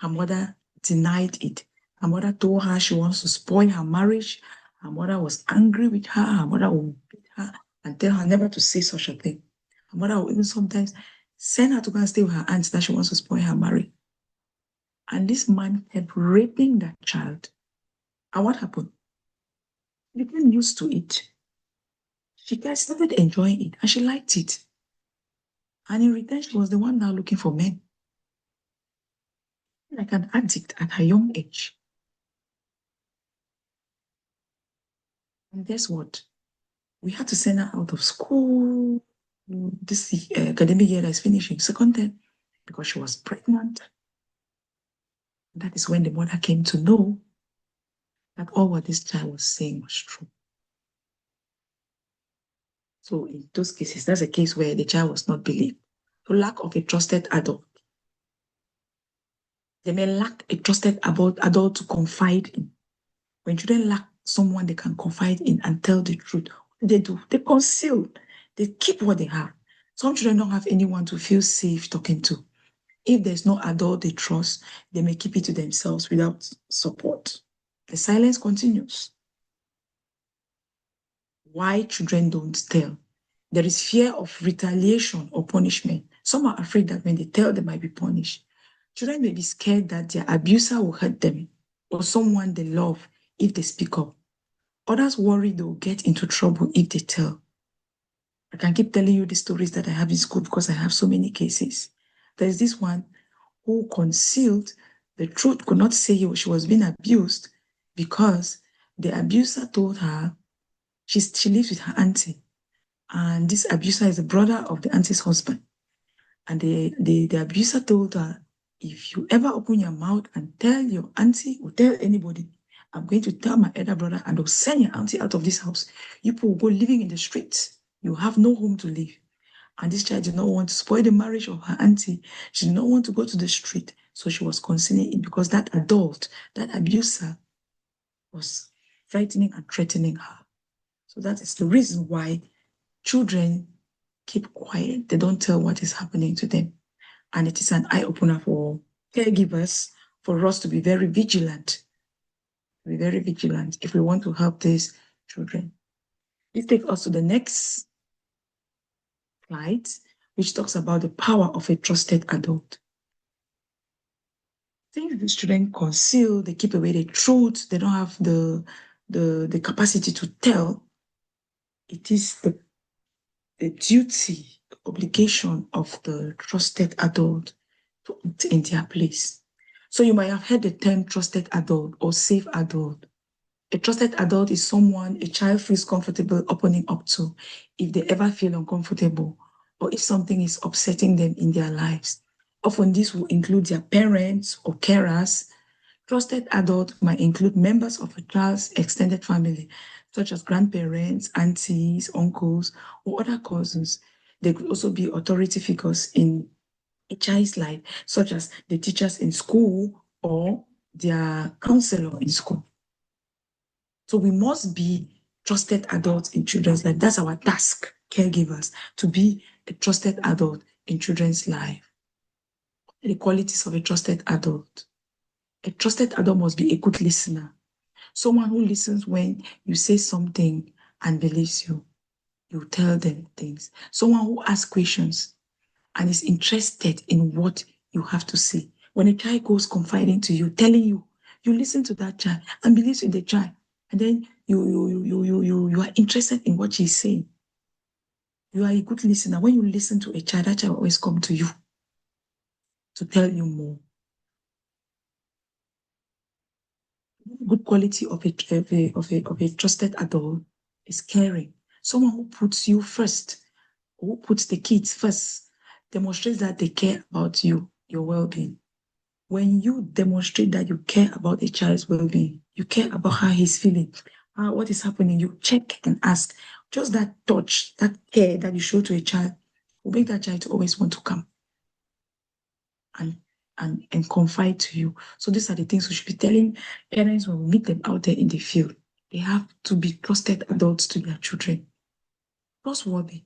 Her mother denied it. Her mother told her she wants to spoil her marriage. Her mother was angry with her. Her mother would beat her and tell her never to say such a thing. Her mother would even sometimes send her to go and stay with her aunt that she wants to spoil her marriage. And this man kept raping that child. And what happened? She became used to it. She started enjoying it, and she liked it. And in return, she was the one now looking for men. Like an addict at her young age. And guess what? We had to send her out of school this academic year that is finishing, second term, because she was pregnant. That is when the mother came to know that all what this child was saying was true. So in those cases, that's a case where the child was not believed. So lack of a trusted adult. They may lack a trusted adult to confide in. When children lack someone they can confide in and tell the truth, what do? They conceal. They keep what they have. Some children don't have anyone to feel safe talking to. If there's no adult they trust, they may keep it to themselves without support. The silence continues. Why children don't tell? There is fear of retaliation or punishment. Some are afraid that when they tell, they might be punished. Children may be scared that their abuser will hurt them or someone they love if they speak up. Others worry they will get into trouble if they tell. I can keep telling you the stories that I have in school because I have so many cases. There's this one who concealed the truth, could not say she was being abused because the abuser told her she lives with her auntie. And this abuser is the brother of the auntie's husband. And the abuser told her, if you ever open your mouth and tell your auntie or tell anybody, I'm going to tell my elder brother and I'll send your auntie out of this house. You people will go living in the streets. You have no home to live. And this child did not want to spoil the marriage of her auntie. She did not want to go to the street. So she was concealing it because that adult, that abuser, was frightening and threatening her. So that is the reason why children keep quiet. They don't tell what is happening to them. And it is an eye-opener for caregivers, for us to be very vigilant Be very vigilant if we want to help these children. This takes us to the next slide, which talks about the power of a trusted adult. Things these children conceal, they keep away the truth, they don't have the capacity to tell. It is the duty, the obligation of the trusted adult to put in their place. So you might have heard the term trusted adult or safe adult. A trusted adult is someone a child feels comfortable opening up to if they ever feel uncomfortable or if something is upsetting them in their lives. Often this will include their parents or carers. Trusted adult might include members of a child's extended family, such as grandparents, aunties, uncles, or other cousins. They could also be authority figures in a child's life, such as the teachers in school or their counselor in school. So we must be trusted adults in children's life. That's our task, caregivers, to be a trusted adult in children's life. The qualities of a trusted adult. A trusted adult must be a good listener. Someone who listens when you say something and believes you. You tell them things. Someone who asks questions and is interested in what you have to say. When a child goes confiding to you, telling you, you listen to that child and believes in the child, and then you are interested in what she's saying. You are a good listener. When you listen to a child, that child will always come to you to tell you more. Good quality of a trusted adult is caring. Someone who puts you first, who puts the kids first, demonstrates that they care about you, your well-being. When you demonstrate that you care about a child's well-being, you care about how he's feeling, what is happening, you check and ask. Just that touch, that care that you show to a child will make that child to always want to come and confide to you. So these are the things we should be telling parents when we meet them out there in the field. They have to be trusted adults to their children. Trustworthy.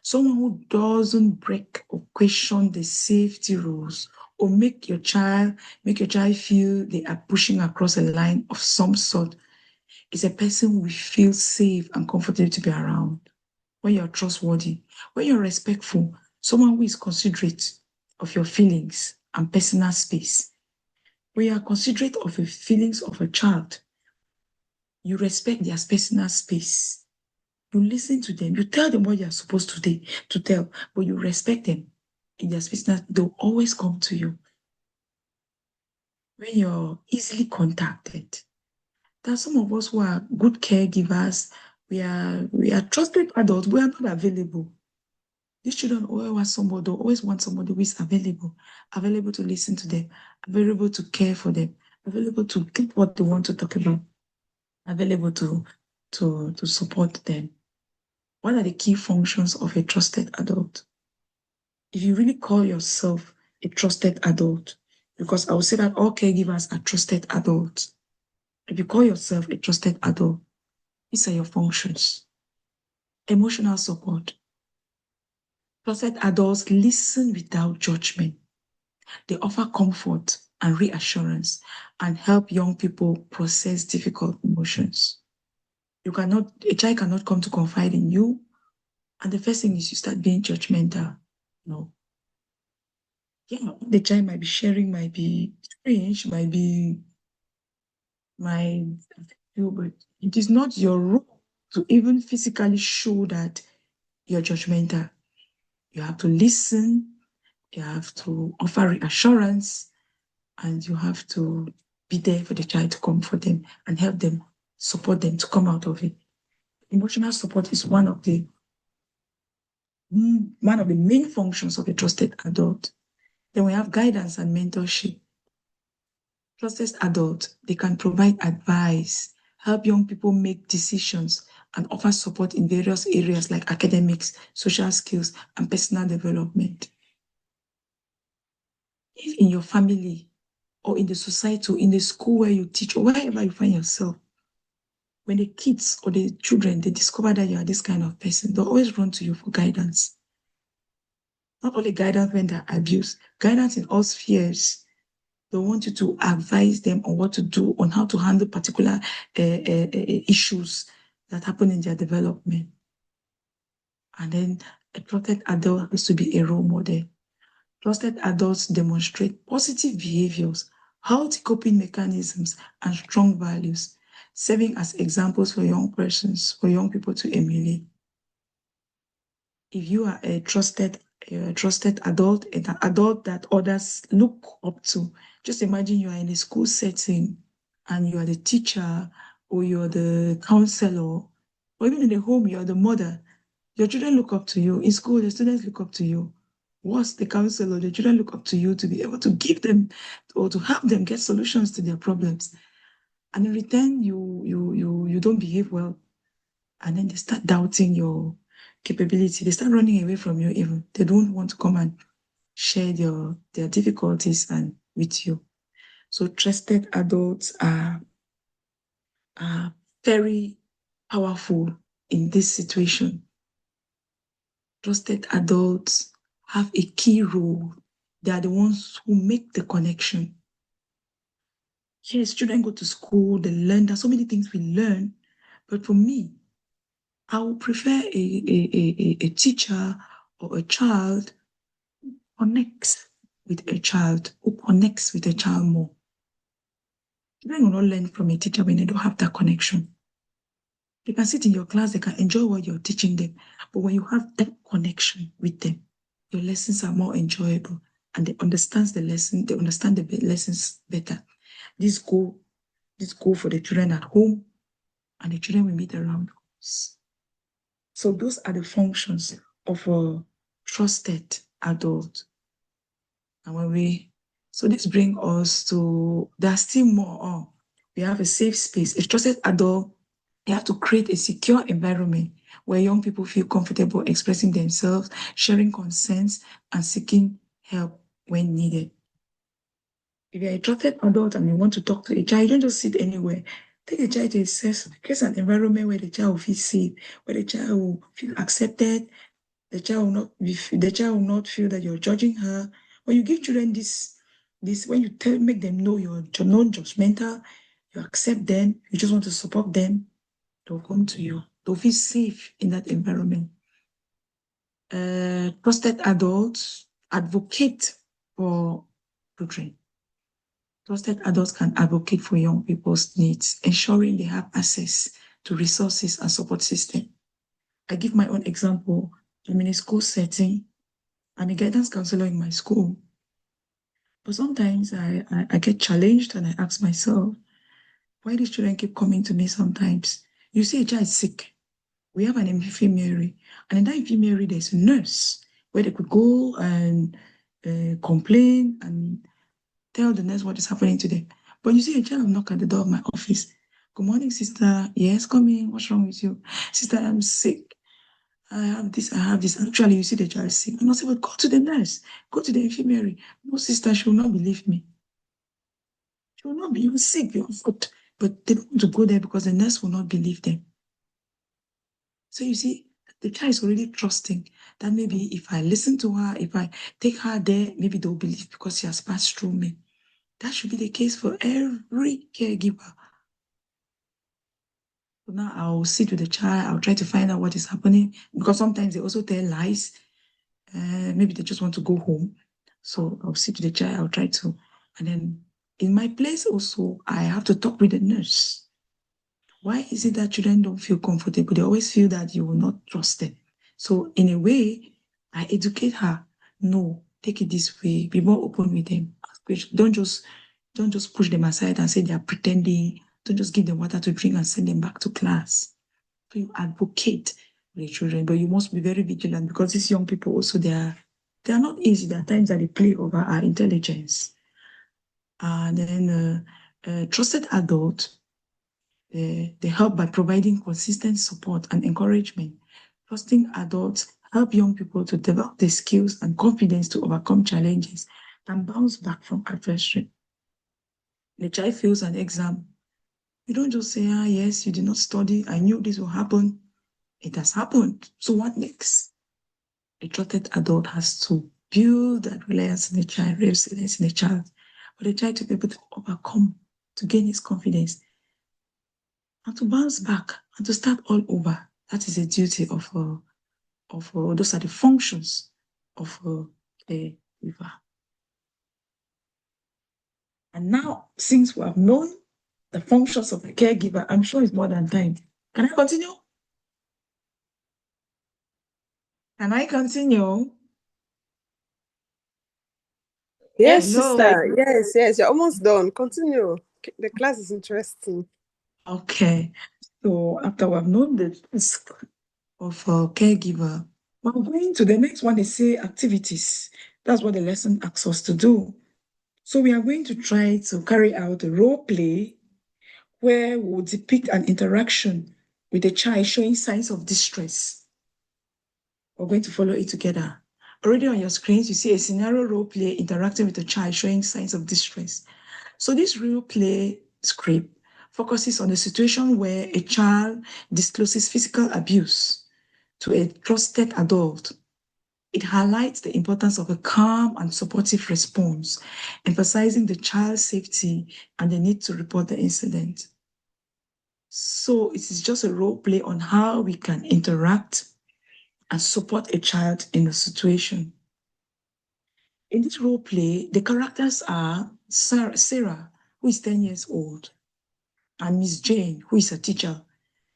Someone who doesn't break or question the safety rules or make your child feel they are pushing across a line of some sort is a person who feels safe and comfortable to be around. When you're trustworthy, when you're respectful, someone who is considerate of your feelings and personal space. When you are considerate of the feelings of a child, you respect their personal space. You listen to them. You tell them what you're supposed to tell, but you respect them in their space. They'll always come to you. When you're easily contacted, there are some of us who are good caregivers. We are trusted adults. We are not available. These children always want somebody who is available to listen to them, available to care for them, available to get what they want to talk about, available to support them. What are the key functions of a trusted adult? If you really call yourself a trusted adult, because I would say that all caregivers are trusted adults. If you call yourself a trusted adult, these are your functions. Emotional support. Trusted adults listen without judgment. They offer comfort and reassurance and help young people process difficult emotions. A child cannot come to confide in you, and the first thing is you start being judgmental. No. Yeah, the child might be sharing, might be strange, might but it is not your role to even physically show that you're judgmental. You have to listen, you have to offer reassurance, and you have to be there for the child to comfort them and help them, support them to come out of it. Emotional support is one of the main functions of a trusted adult. Then we have guidance and mentorship. Trusted adults, they can provide advice, help young people make decisions, and offer support in various areas like academics, social skills, and personal development. If in your family or in the society or in the school where you teach or wherever you find yourself, when the kids or the children, they discover that you are this kind of person, they'll always run to you for guidance. Not only guidance when they're abused, guidance in all spheres. They want you to advise them on what to do, on how to handle particular issues that happen in their development. And then a trusted adult has to be a role model. Trusted adults demonstrate positive behaviors, healthy coping mechanisms, and strong values, serving as examples for young persons, for young people to emulate. If you are a trusted adult, an adult that others look up to, just imagine you are in a school setting and you are the teacher or you're the counselor, or even in the home, you're the mother. Your children look up to you. In school, the students look up to you. Once the counselor, the children look up to you to be able to give them or to help them get solutions to their problems. And in return, you don't behave well. And then they start doubting your capability. They start running away from you even. They don't want to come and share their difficulties and with you. So trusted adults are very powerful in this situation. Trusted adults have a key role. They are the ones who make the connection. Yes, children go to school, they learn. There's so many things we learn. But for me, I would prefer a teacher or a child who connects with a child, more. Children will not learn from a teacher when they don't have that connection. They can sit in your class, they can enjoy what you're teaching them. But when you have that connection with them, your lessons are more enjoyable and they understand the lessons better. This go for the children at home and the children we meet around us. So those are the functions of a trusted adult. And so this brings us to, there's still more. We have a safe space. A trusted adult, they have to create a secure environment where young people feel comfortable expressing themselves, sharing concerns, and seeking help when needed. If you're a trusted adult and you want to talk to a child, you don't just sit anywhere. Take the child to a safe, create an environment where the child will feel safe, where the child will feel accepted. The child will not feel that you're judging her. When you give children this, when you make them know you're non-judgmental, you accept them, you just want to support them, they'll come to you. They'll feel safe in that environment. Trusted adults advocate for children. Trusted adults can advocate for young people's needs, ensuring they have access to resources and support system. I give my own example. I'm in a school setting. I'm a guidance counselor in my school. But sometimes I get challenged and I ask myself, why these children keep coming to me sometimes? You see a child is sick. We have an infirmary. And in that infirmary, there's a nurse where they could go and complain and tell the nurse what is happening to them. But you see a child knock at the door of my office. Good morning, sister. Yes, come in. What's wrong with you? Sister, I'm sick. I have this. Actually, you see the child sick. And I say, well, go to the nurse. Go to the infirmary. No, sister, she will not believe me. She will not be even sick. You're foot. But they don't want to go there because the nurse will not believe them. So you see, the child is already trusting that maybe if I listen to her, if I take her there, maybe they'll believe because she has passed through me. That should be the case for every caregiver. So now I'll sit with the child, I'll try to find out what is happening because sometimes they also tell lies. Maybe they just want to go home. So I'll sit with the child, I'll try to. And then in my place also, I have to talk with the nurse. Why is it that children don't feel comfortable? They always feel that you will not trust them. So in a way, I educate her. No, take it this way. Be more open with them. Don't just push them aside and say they are pretending. Don't just give them water to drink and send them back to class. So you advocate for the children, but you must be very vigilant because these young people also they are not easy. There are times that they play over our intelligence. And then trusted adult, they help by providing consistent support and encouragement. Trusting adults help young people to develop the skills and confidence to overcome challenges and bounce back from adversity. The child fails an exam. You don't just say, yes, you did not study. I knew this will happen. It has happened. So what next? A trusted adult has to build that resilience in the child for the child to be able to overcome, to gain his confidence, and to bounce back and to start all over. That is a duty of those are the functions of a caregiver. And now, since we have known the functions of a caregiver, I'm sure it's more than time. Can I continue? Can I continue? Yes, Hello. sister. Yes. You're almost done. Continue. The class is interesting. Okay. So after we've known the task of a caregiver, we're going to the next one. They say activities. That's what the lesson asks us to do. So we are going to try to carry out a role play where we'll depict an interaction with a child showing signs of distress. We're going to follow it together. Already on your screens, you see a scenario role play interacting with a child showing signs of distress. So this role play script focuses on a situation where a child discloses physical abuse to a trusted adult. It highlights the importance of a calm and supportive response, emphasizing the child's safety and the need to report the incident. So it is just a role play on how we can interact and support a child in a situation. In this role play, the characters are Sarah, who is 10 years old, and Miss Jane, who is a teacher.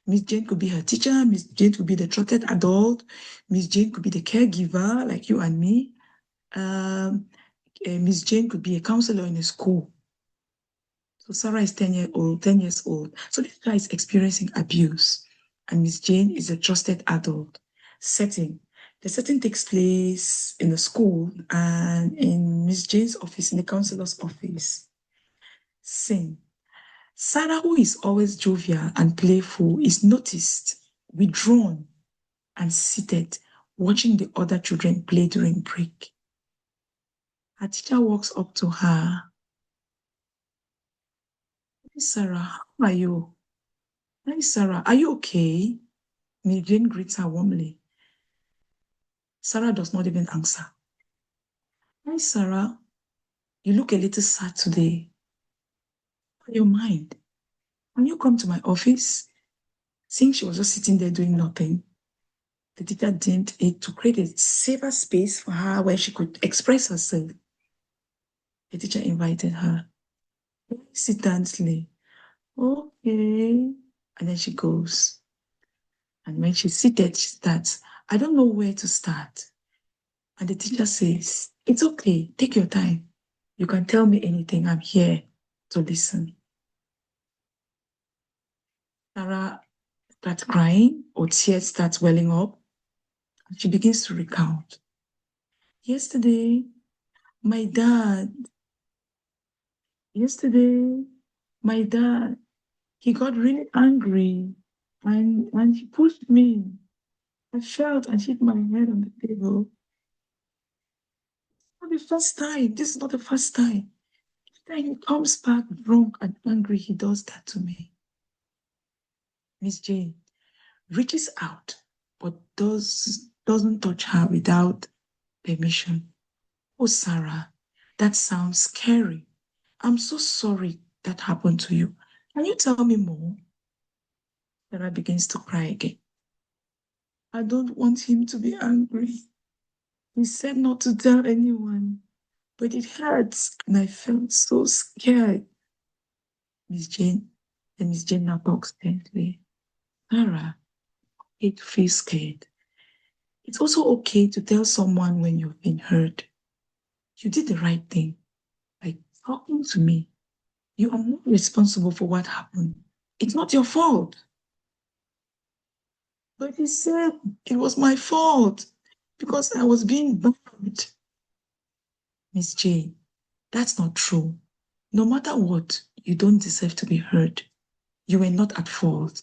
Miss Jane could be her teacher, Miss Jane could be the trusted adult, Miss Jane could be the caregiver, like you and me. Miss Jane could be a counselor in a school. So Sarah is 10 years old. So this guy is experiencing abuse, and Miss Jane is a trusted adult. Setting. The setting takes place in the school and in Miss Jane's office, in the counselor's office. Scene. Sarah, who is always jovial and playful, is noticed, withdrawn, and seated, watching the other children play during break. Her teacher walks up to her. Hey, Sarah, how are you? Hi, Sarah, are you okay? Miss Jane greets her warmly. Sarah does not even answer. Hi, Sarah, you look a little sad today. What's on your mind? Can you come to my office? Seeing she was just sitting there doing nothing, the teacher deemed it to create a safer space for her where she could express herself. The teacher invited her. Sit down, Slay. Okay. And then she goes. And when she's seated, she starts. I don't know where to start. And the teacher says, it's okay. Take your time. You can tell me anything. I'm here to listen. Sarah starts crying, or tears starts welling up. And she begins to recount. Yesterday, my dad, he got really angry and he pushed me. I felt and hit my head on the table. Not the first time. This is not the first time. Then he comes back drunk and angry. He does that to me. Miss Jane reaches out, but doesn't touch her without permission. Oh, Sarah, that sounds scary. I'm so sorry that happened to you. Can you tell me more? Sarah begins to cry again. I don't want him to be angry. He said not to tell anyone, but it hurts, and I felt so scared. Miss Jane, and Miss Jane now talks gently. Sarah, okay to feel scared. It's also okay to tell someone when you've been hurt. You did the right thing by talking to me. You are not responsible for what happened. It's not your fault. But he said it was my fault because I was being bad. Miss Jane, that's not true. No matter what, you don't deserve to be hurt. You were not at fault.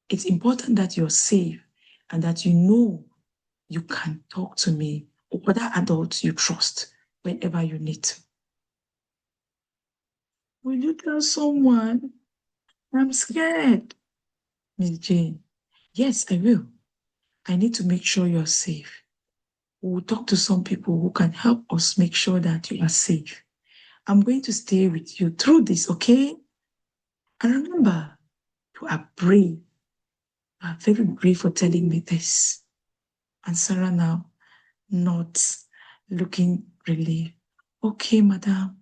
It's important that you're safe and that you know you can talk to me or other adults you trust whenever you need to. Will you tell someone? I'm scared. Miss Jane, yes, I will. I need to make sure you're safe. We will talk to some people who can help us make sure that you are safe. I'm going to stay with you through this, okay? And remember, you are brave. You are very brave for telling me this. And Sarah now nods, looking relieved. Okay, madam.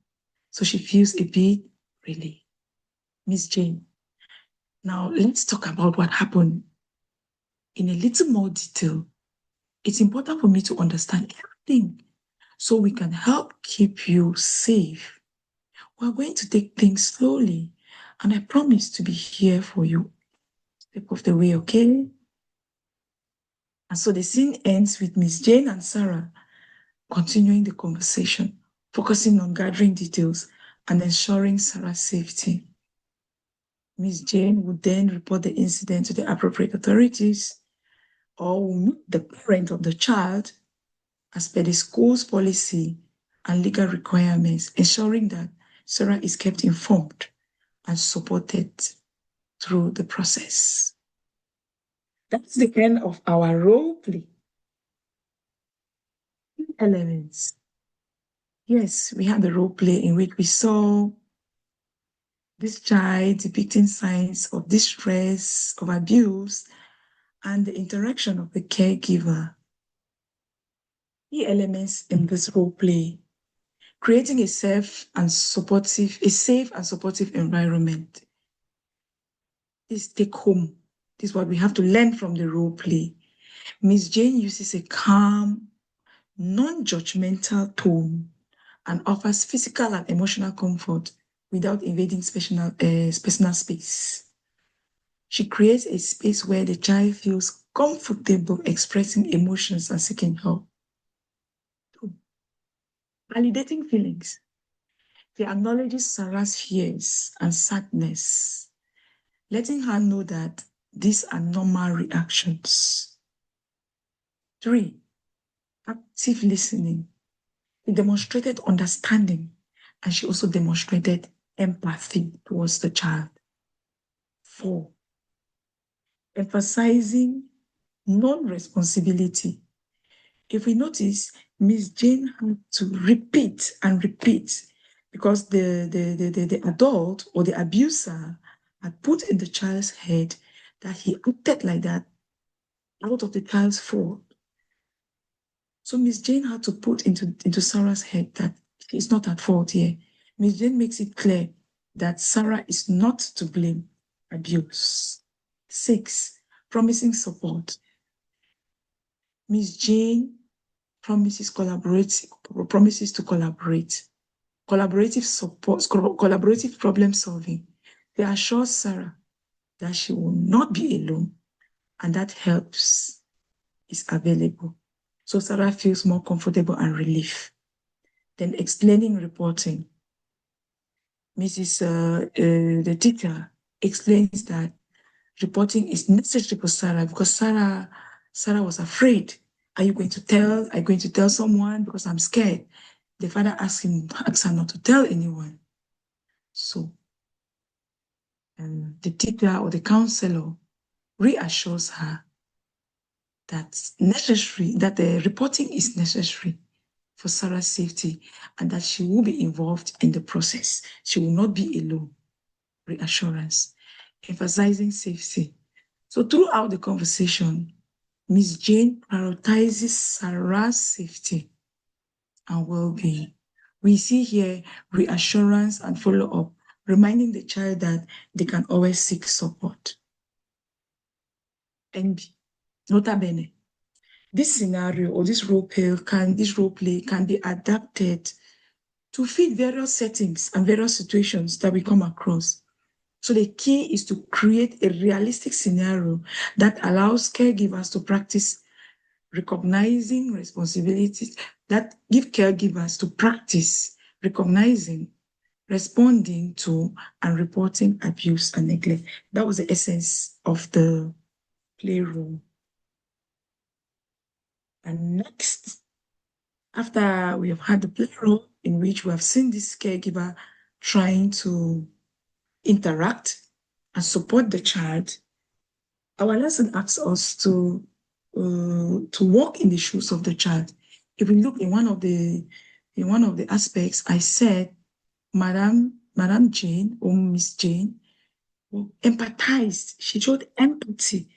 So she feels a bit relieved. Miss Jane, now let's talk about what happened in a little more detail. It's important for me to understand everything so we can help keep you safe. We're going to take things slowly, and I promise to be here for you step of the way, okay? And so the scene ends with Miss Jane and Sarah continuing the conversation, focusing on gathering details and ensuring Sarah's safety. Miss Jane would then report the incident to the appropriate authorities or will meet the parent of the child as per the school's policy and legal requirements, ensuring that Sarah is kept informed and supported through the process. That's the end of our role play. Elements. Yes, we had the role play in which we saw this child depicting signs of distress, of abuse, and the interaction of the caregiver. Key elements in this role play: creating a safe and supportive environment. This take home. This is what we have to learn from the role play. Miss Jane uses a calm, non-judgmental tone and offers physical and emotional comfort without invading personal space. She creates a space where the child feels comfortable expressing emotions and seeking help. 2, validating feelings. She acknowledges Sarah's fears and sadness, letting her know that these are normal reactions. 3, active listening. She demonstrated understanding, and she also demonstrated empathy towards the child. 4, emphasizing non-responsibility. If we notice, Miss Jane had to repeat and repeat because the adult or the abuser had put in the child's head that he acted like that out of the child's fault. So Miss Jane had to put into Sarah's head that she's not at fault here. Miss Jane makes it clear that Sarah is not to blame abuse. 6, promising support. Miss Jane promises to collaborate. Collaborative support, collaborative problem solving. They assure Sarah that she will not be alone and that helps is available. So Sarah feels more comfortable and relief. Then explaining reporting. The teacher explains that reporting is necessary for Sarah because Sarah was afraid. Are you going to tell? Are you going to tell someone? Because I'm scared. The father asks her not to tell anyone. So the teacher or the counselor reassures her that the reporting is necessary for Sarah's safety and that she will be involved in the process. She will not be alone. Reassurance, emphasizing safety. So throughout the conversation, Ms. Jane prioritizes Sarah's safety and well-being. We see here reassurance and follow-up, reminding the child that they can always seek support. And nota bene, this scenario or this role play can be adapted to fit various settings and various situations that we come across. So the key is to create a realistic scenario that allows caregivers to practice recognizing responsibilities, that give caregivers to practice recognizing, responding to, and reporting abuse and neglect. That was the essence of the play role. And next, after we have had the play role in which we have seen this caregiver trying to interact and support the child, our lesson asks us to walk in the shoes of the child. If we look in one of the aspects, I said Madam Jane or Miss Jane empathized. She showed empathy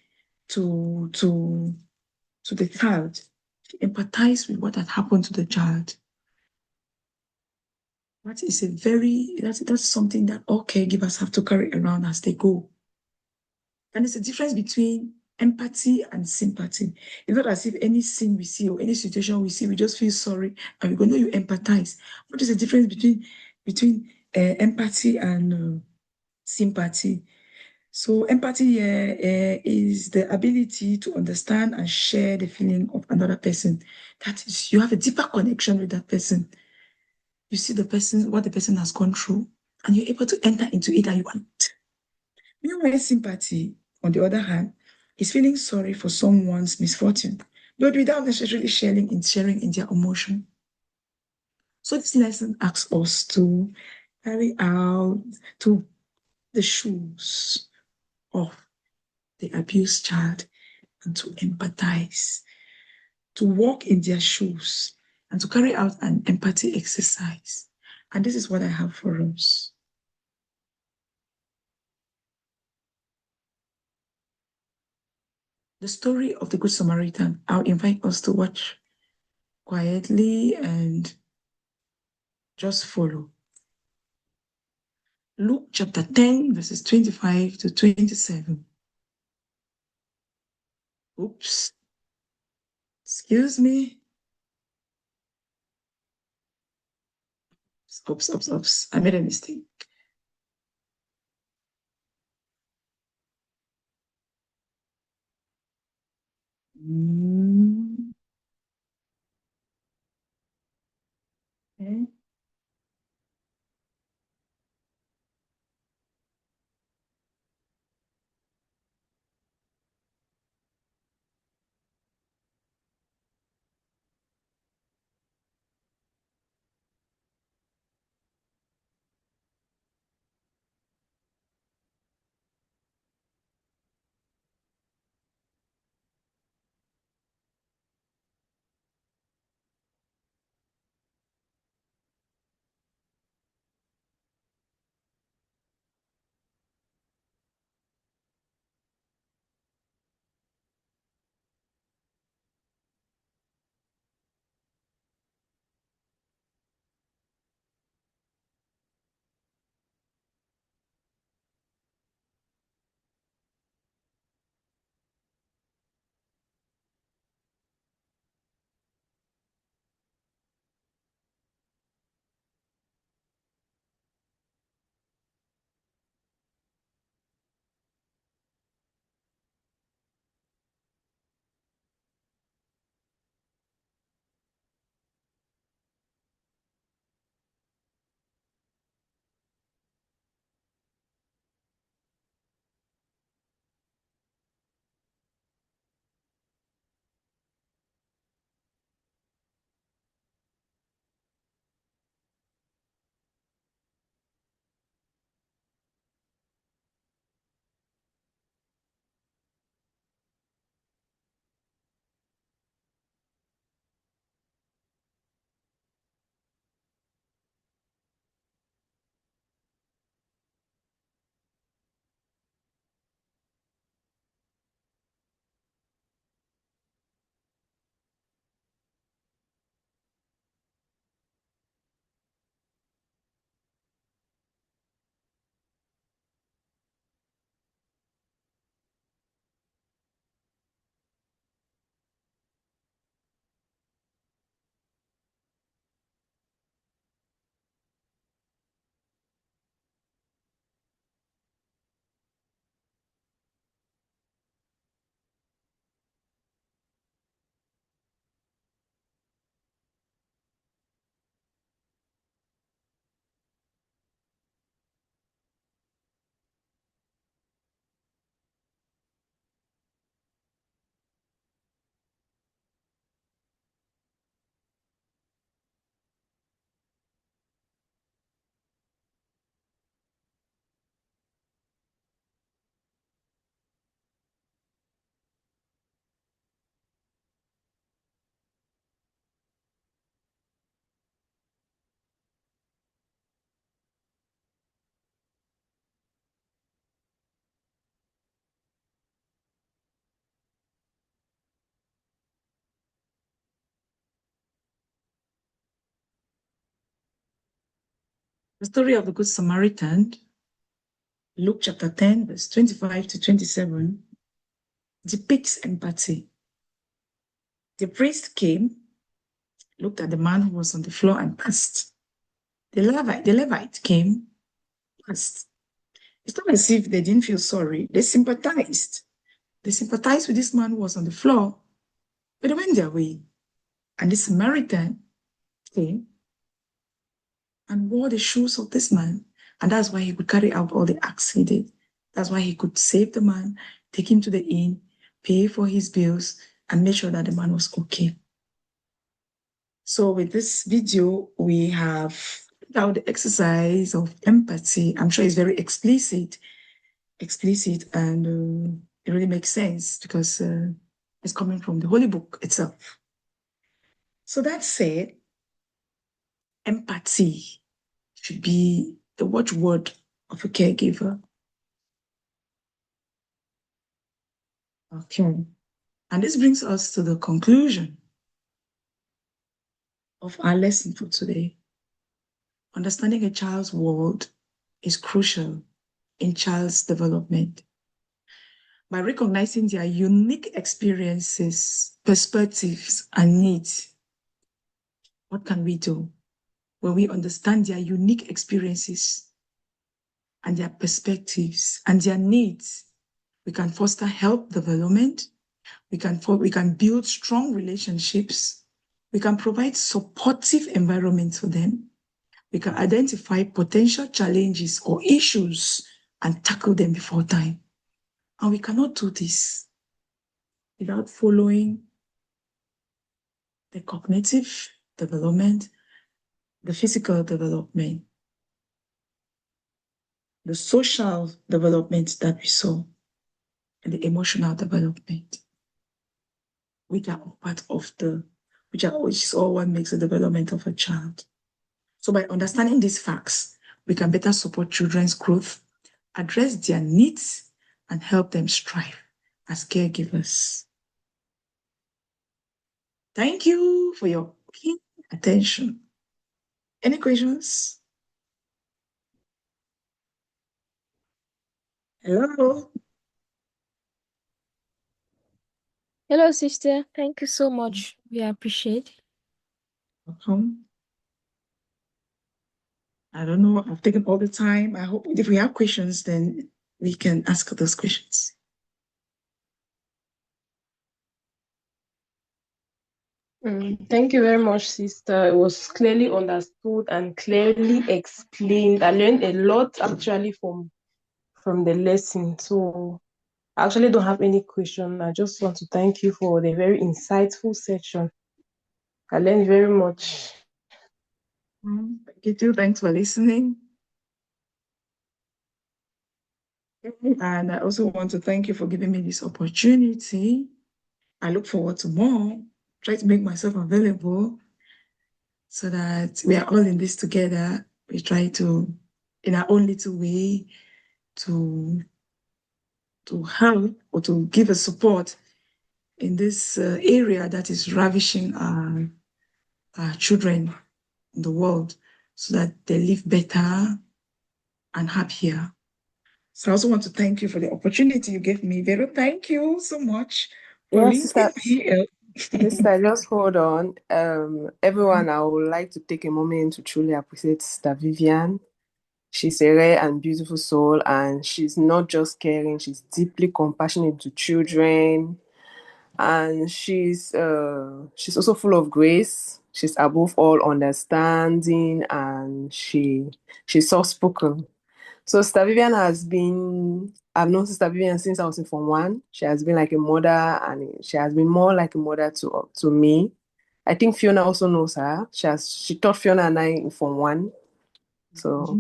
to the child. She empathized with what had happened to the child. That's something that all caregivers have to carry around as they go. And it's a difference between empathy and sympathy. It's not as if any scene we see or any situation we see, we just feel sorry and we go, no, you empathize. What is the difference between empathy and sympathy? So empathy is the ability to understand and share the feeling of another person. That is, you have a deeper connection with that person. You see the person, what the person has gone through, and you're able to enter into it and you want. Meanwhile, sympathy, on the other hand, is feeling sorry for someone's misfortune, but without necessarily sharing in their emotion. So this lesson asks us to carry out to the shoes of the abused child and to empathize, to walk in their shoes and to carry out an empathy exercise. And this is what I have for us. The story of the Good Samaritan. I'll invite us to watch quietly and just follow. Luke chapter 10, verses 25 to 27. Oops. Excuse me. Oops. I made a mistake. Okay. The story of the Good Samaritan, Luke chapter 10, verse 25 to 27, depicts empathy. The priest came, looked at the man who was on the floor and passed. The Levite came, passed. It's not as if they didn't feel sorry. They sympathized. They sympathized with this man who was on the floor, but they went their way. And the Samaritan came and wore the shoes of this man. And that's why he could carry out all the acts he did. That's why he could save the man, take him to the inn, pay for his bills, and make sure that the man was okay. So with this video, we have now the exercise of empathy. I'm sure it's very explicit, and it really makes sense because it's coming from the Holy Book itself. So that said, empathy should be the watchword of a caregiver. Okay. And this brings us to the conclusion of our lesson for today. Understanding a child's world is crucial in child's development. By recognizing their unique experiences, perspectives, and needs, what can we do? When we understand their unique experiences and their perspectives and their needs, we can foster health development, we can build strong relationships, we can provide supportive environments for them, we can identify potential challenges or issues and tackle them before time. And we cannot do this without following the cognitive development, the physical development, the social development that we saw, and the emotional development, which are all part of which is all what makes the development of a child. So by understanding these facts, we can better support children's growth, address their needs, and help them strive as caregivers. Thank you for your keen attention. Any questions? Hello? Hello, sister. Thank you so much. We appreciate. Welcome. I don't know, I've taken all the time. I hope if we have questions, then we can ask those questions. Thank you very much, sister. It was clearly understood and clearly explained. I learned a lot actually from the lesson. So I actually don't have any question. I just want to thank you for the very insightful session. I learned very much. Thank you too. Thanks for listening. And I also want to thank you for giving me this opportunity. I look forward to more. Try to make myself available so that we are all in this together. We try to, in our own little way, to help or to give a support in this area that is ravishing our children in the world so that they live better and happier. So I also want to thank you for the opportunity you gave me. Vero, thank you so much for Yeah, linking me. sister, just hold on. Everyone, I would like to take a moment to truly appreciate Sister Vivian. She's a rare and beautiful soul, and she's not just caring, she's deeply compassionate to children, and she's also full of grace. She's above all understanding, and she's soft-spoken. So Sister Vivian I've known Sister Vivian since I was in Form 1. She has been like a mother, and she has been more like a mother to me. I think Fiona also knows her. She taught Fiona and I in Form 1. So,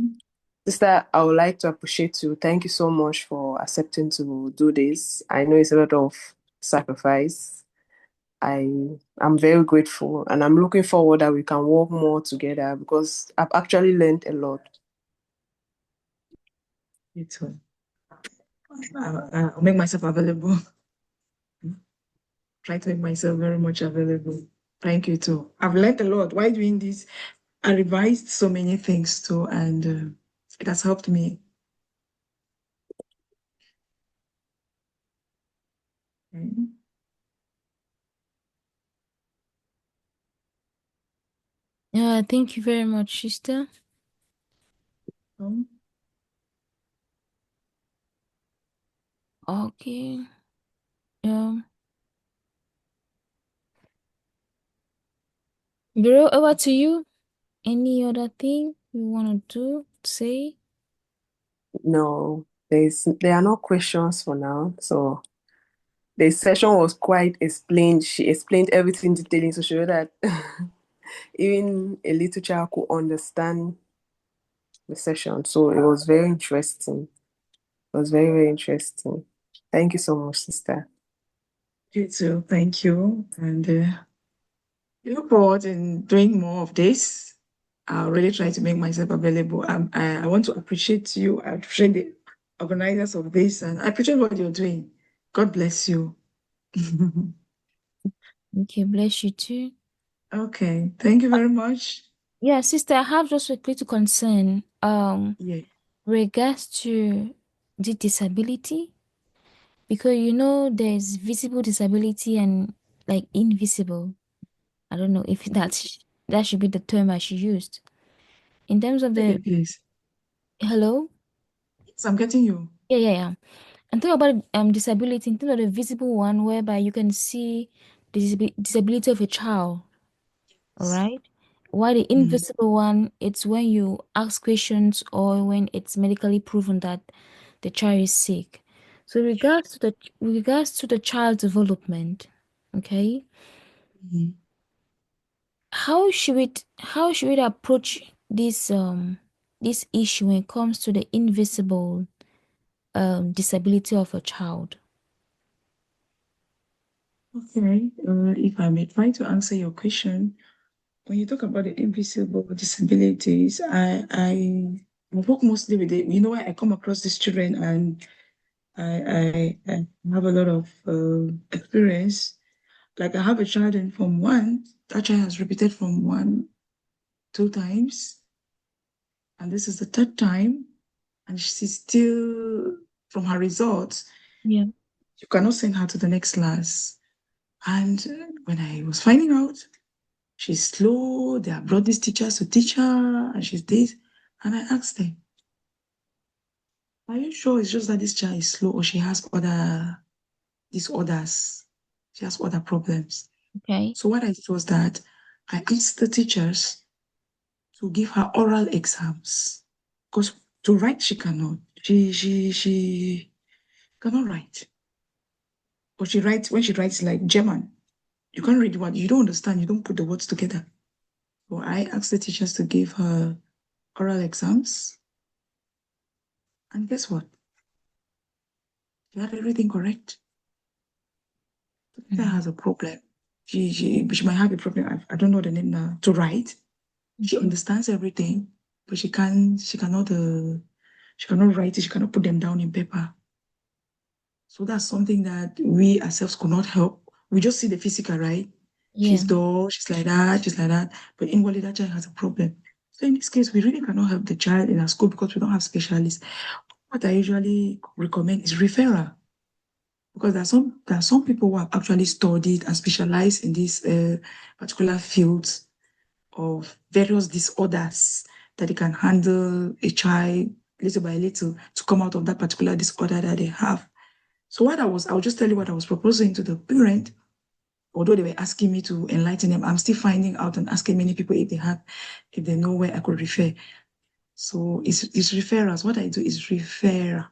Sister, I would like to appreciate you. Thank you so much for accepting to do this. I know it's a lot of sacrifice. I'm very grateful, and I'm looking forward that we can work more together because I've actually learned a lot. You too. I'll make myself available. Try to make myself very much available. Thank you too. I've learned a lot while doing this. I revised so many things too, and it has helped me. Okay. Thank you very much, sister. Um, Okay. Um, Bro, over to you. Any other thing you want to do, say? No, there are no questions for now. So the session was quite explained. She explained everything detailing to show that even a little child could understand the session. So it was very interesting. It was very, very interesting. Thank you so much, sister. you too. Thank you. And I look forward in doing more of this. I'll really try to make myself available. I want to appreciate you. I appreciate the organizers of this, and I appreciate what you're doing. God bless you. Okay, bless you too. Okay, thank you very much. Yeah, sister, I have just a little concern. Yeah. Regards to the disability, because you know there's visible disability and like invisible. I don't know if that should be the term I should use. In terms of Again, the please. hello? Yes, I'm getting you. Yeah. I'm talking about disability in terms of the visible one whereby you can see the disability of a child, all right? While the Mm, invisible one, it's when you ask questions or when it's medically proven that the child is sick. So regards to the child development, okay, mm. how should we approach this issue when it comes to the invisible disability of a child? Okay, if I may try to answer your question, when you talk about the invisible disabilities, I work mostly with it. You know, I come across these children and I have a lot of experience. Like I have a child in Form 1, that child has repeated Form 1 2 times, and this is the third time, and she's still, from her results, Yeah. you cannot send her to the next class. And when I was finding out, she's slow, they have brought these teachers to teach her, and she's this. And I asked them, are you sure it's just that this child is slow or she has other disorders? She has other problems. Okay. So what I did was that I asked the teachers to give her oral exams. Because to write she cannot. She cannot write. But she writes when she writes like German. You can't read what you don't understand, you don't put the words together. So I asked the teachers to give her oral exams. And guess what? She had everything correct. That Mm. has a problem. She might have a problem. I don't know the name now. To write, she Okay. understands everything, but she cannot write it. She cannot put them down in paper. So that's something that we ourselves could not help. We just see the physical, right? Yeah. She's dull. She's like that. She's like that. But inwardly, that child has a problem. So in this case, we really cannot help the child in our school because we don't have specialists. What I usually recommend is referral. Because there are some people who have actually studied and specialized in these particular fields of various disorders that they can handle a child little by little to come out of that particular disorder that they have. So I'll just tell you what I was proposing to the parent, although they were asking me to enlighten them, I'm still finding out and asking many people if they know where I could refer. So it's referrals. What I do is refer.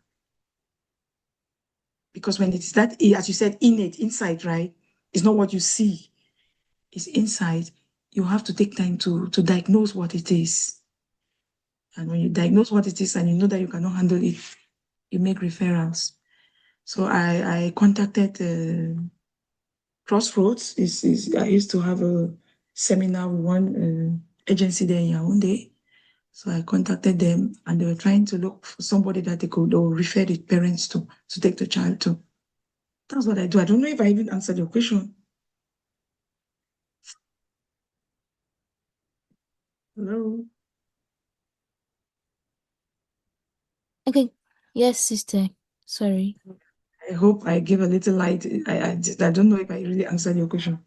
Because when it's that, as you said, innate, inside, right? It's not what you see, it's inside. You have to take time to diagnose what it is. And when you diagnose what it is and you know that you cannot handle it, you make referrals. So I contacted Crossroads. I used to have a seminar with one agency there in Yaoundé. So I contacted them and they were trying to look for somebody that they could or refer the parents to take the child to. That's what I do. I don't know if I even answered your question. Hello. Okay. Yes, sister. Sorry. I hope I give a little light. I don't know if I really answered your question.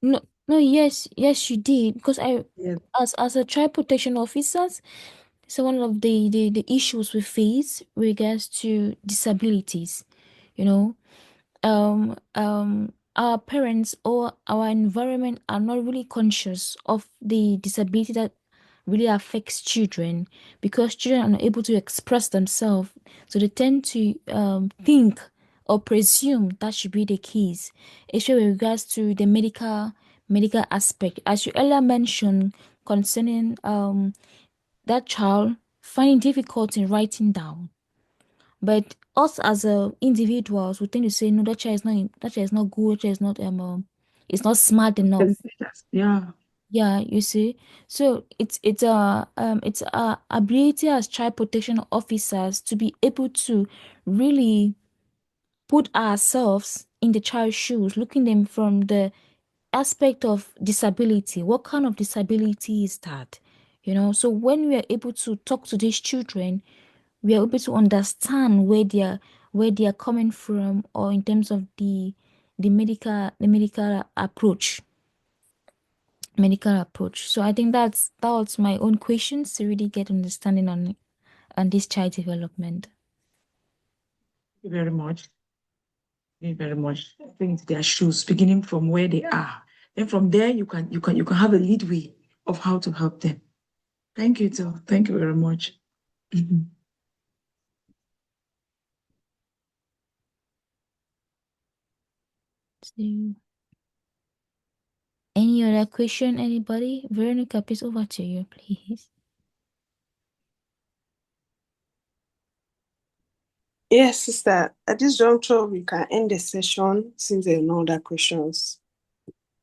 No, no, yes, you did. Because Yes. as a child protection officers, so one of the issues we face with regards to disabilities, you know, our parents or our environment are not really conscious of the disability that really affects children, because children are not able to express themselves, so they tend to think or presume that should be the case, especially with regards to the medical aspect, as you earlier mentioned concerning that child finding difficulty in writing down. But us as individuals, we tend to say, no, that child is not good, that child is not it's not smart enough. Yeah. Yeah, you see. So it's a ability as child protection officers to be able to really put ourselves in the child's shoes, looking them from the aspect of disability. What kind of disability is that? So when we are able to talk to these children, we are able to understand where they are coming from, or in terms of the medical approach. So I think that was my own questions to really get understanding on this child development. Thank you very much. Thank you very much. I think their shoes, beginning from where they are. Then from there you can have a leadway of how to help them. Thank you, too. Thank you very much. Mhm. So, any other question, anybody? Veronica, please, over to you, please. Yes, sister. At this juncture, we can end the session since there are no other questions.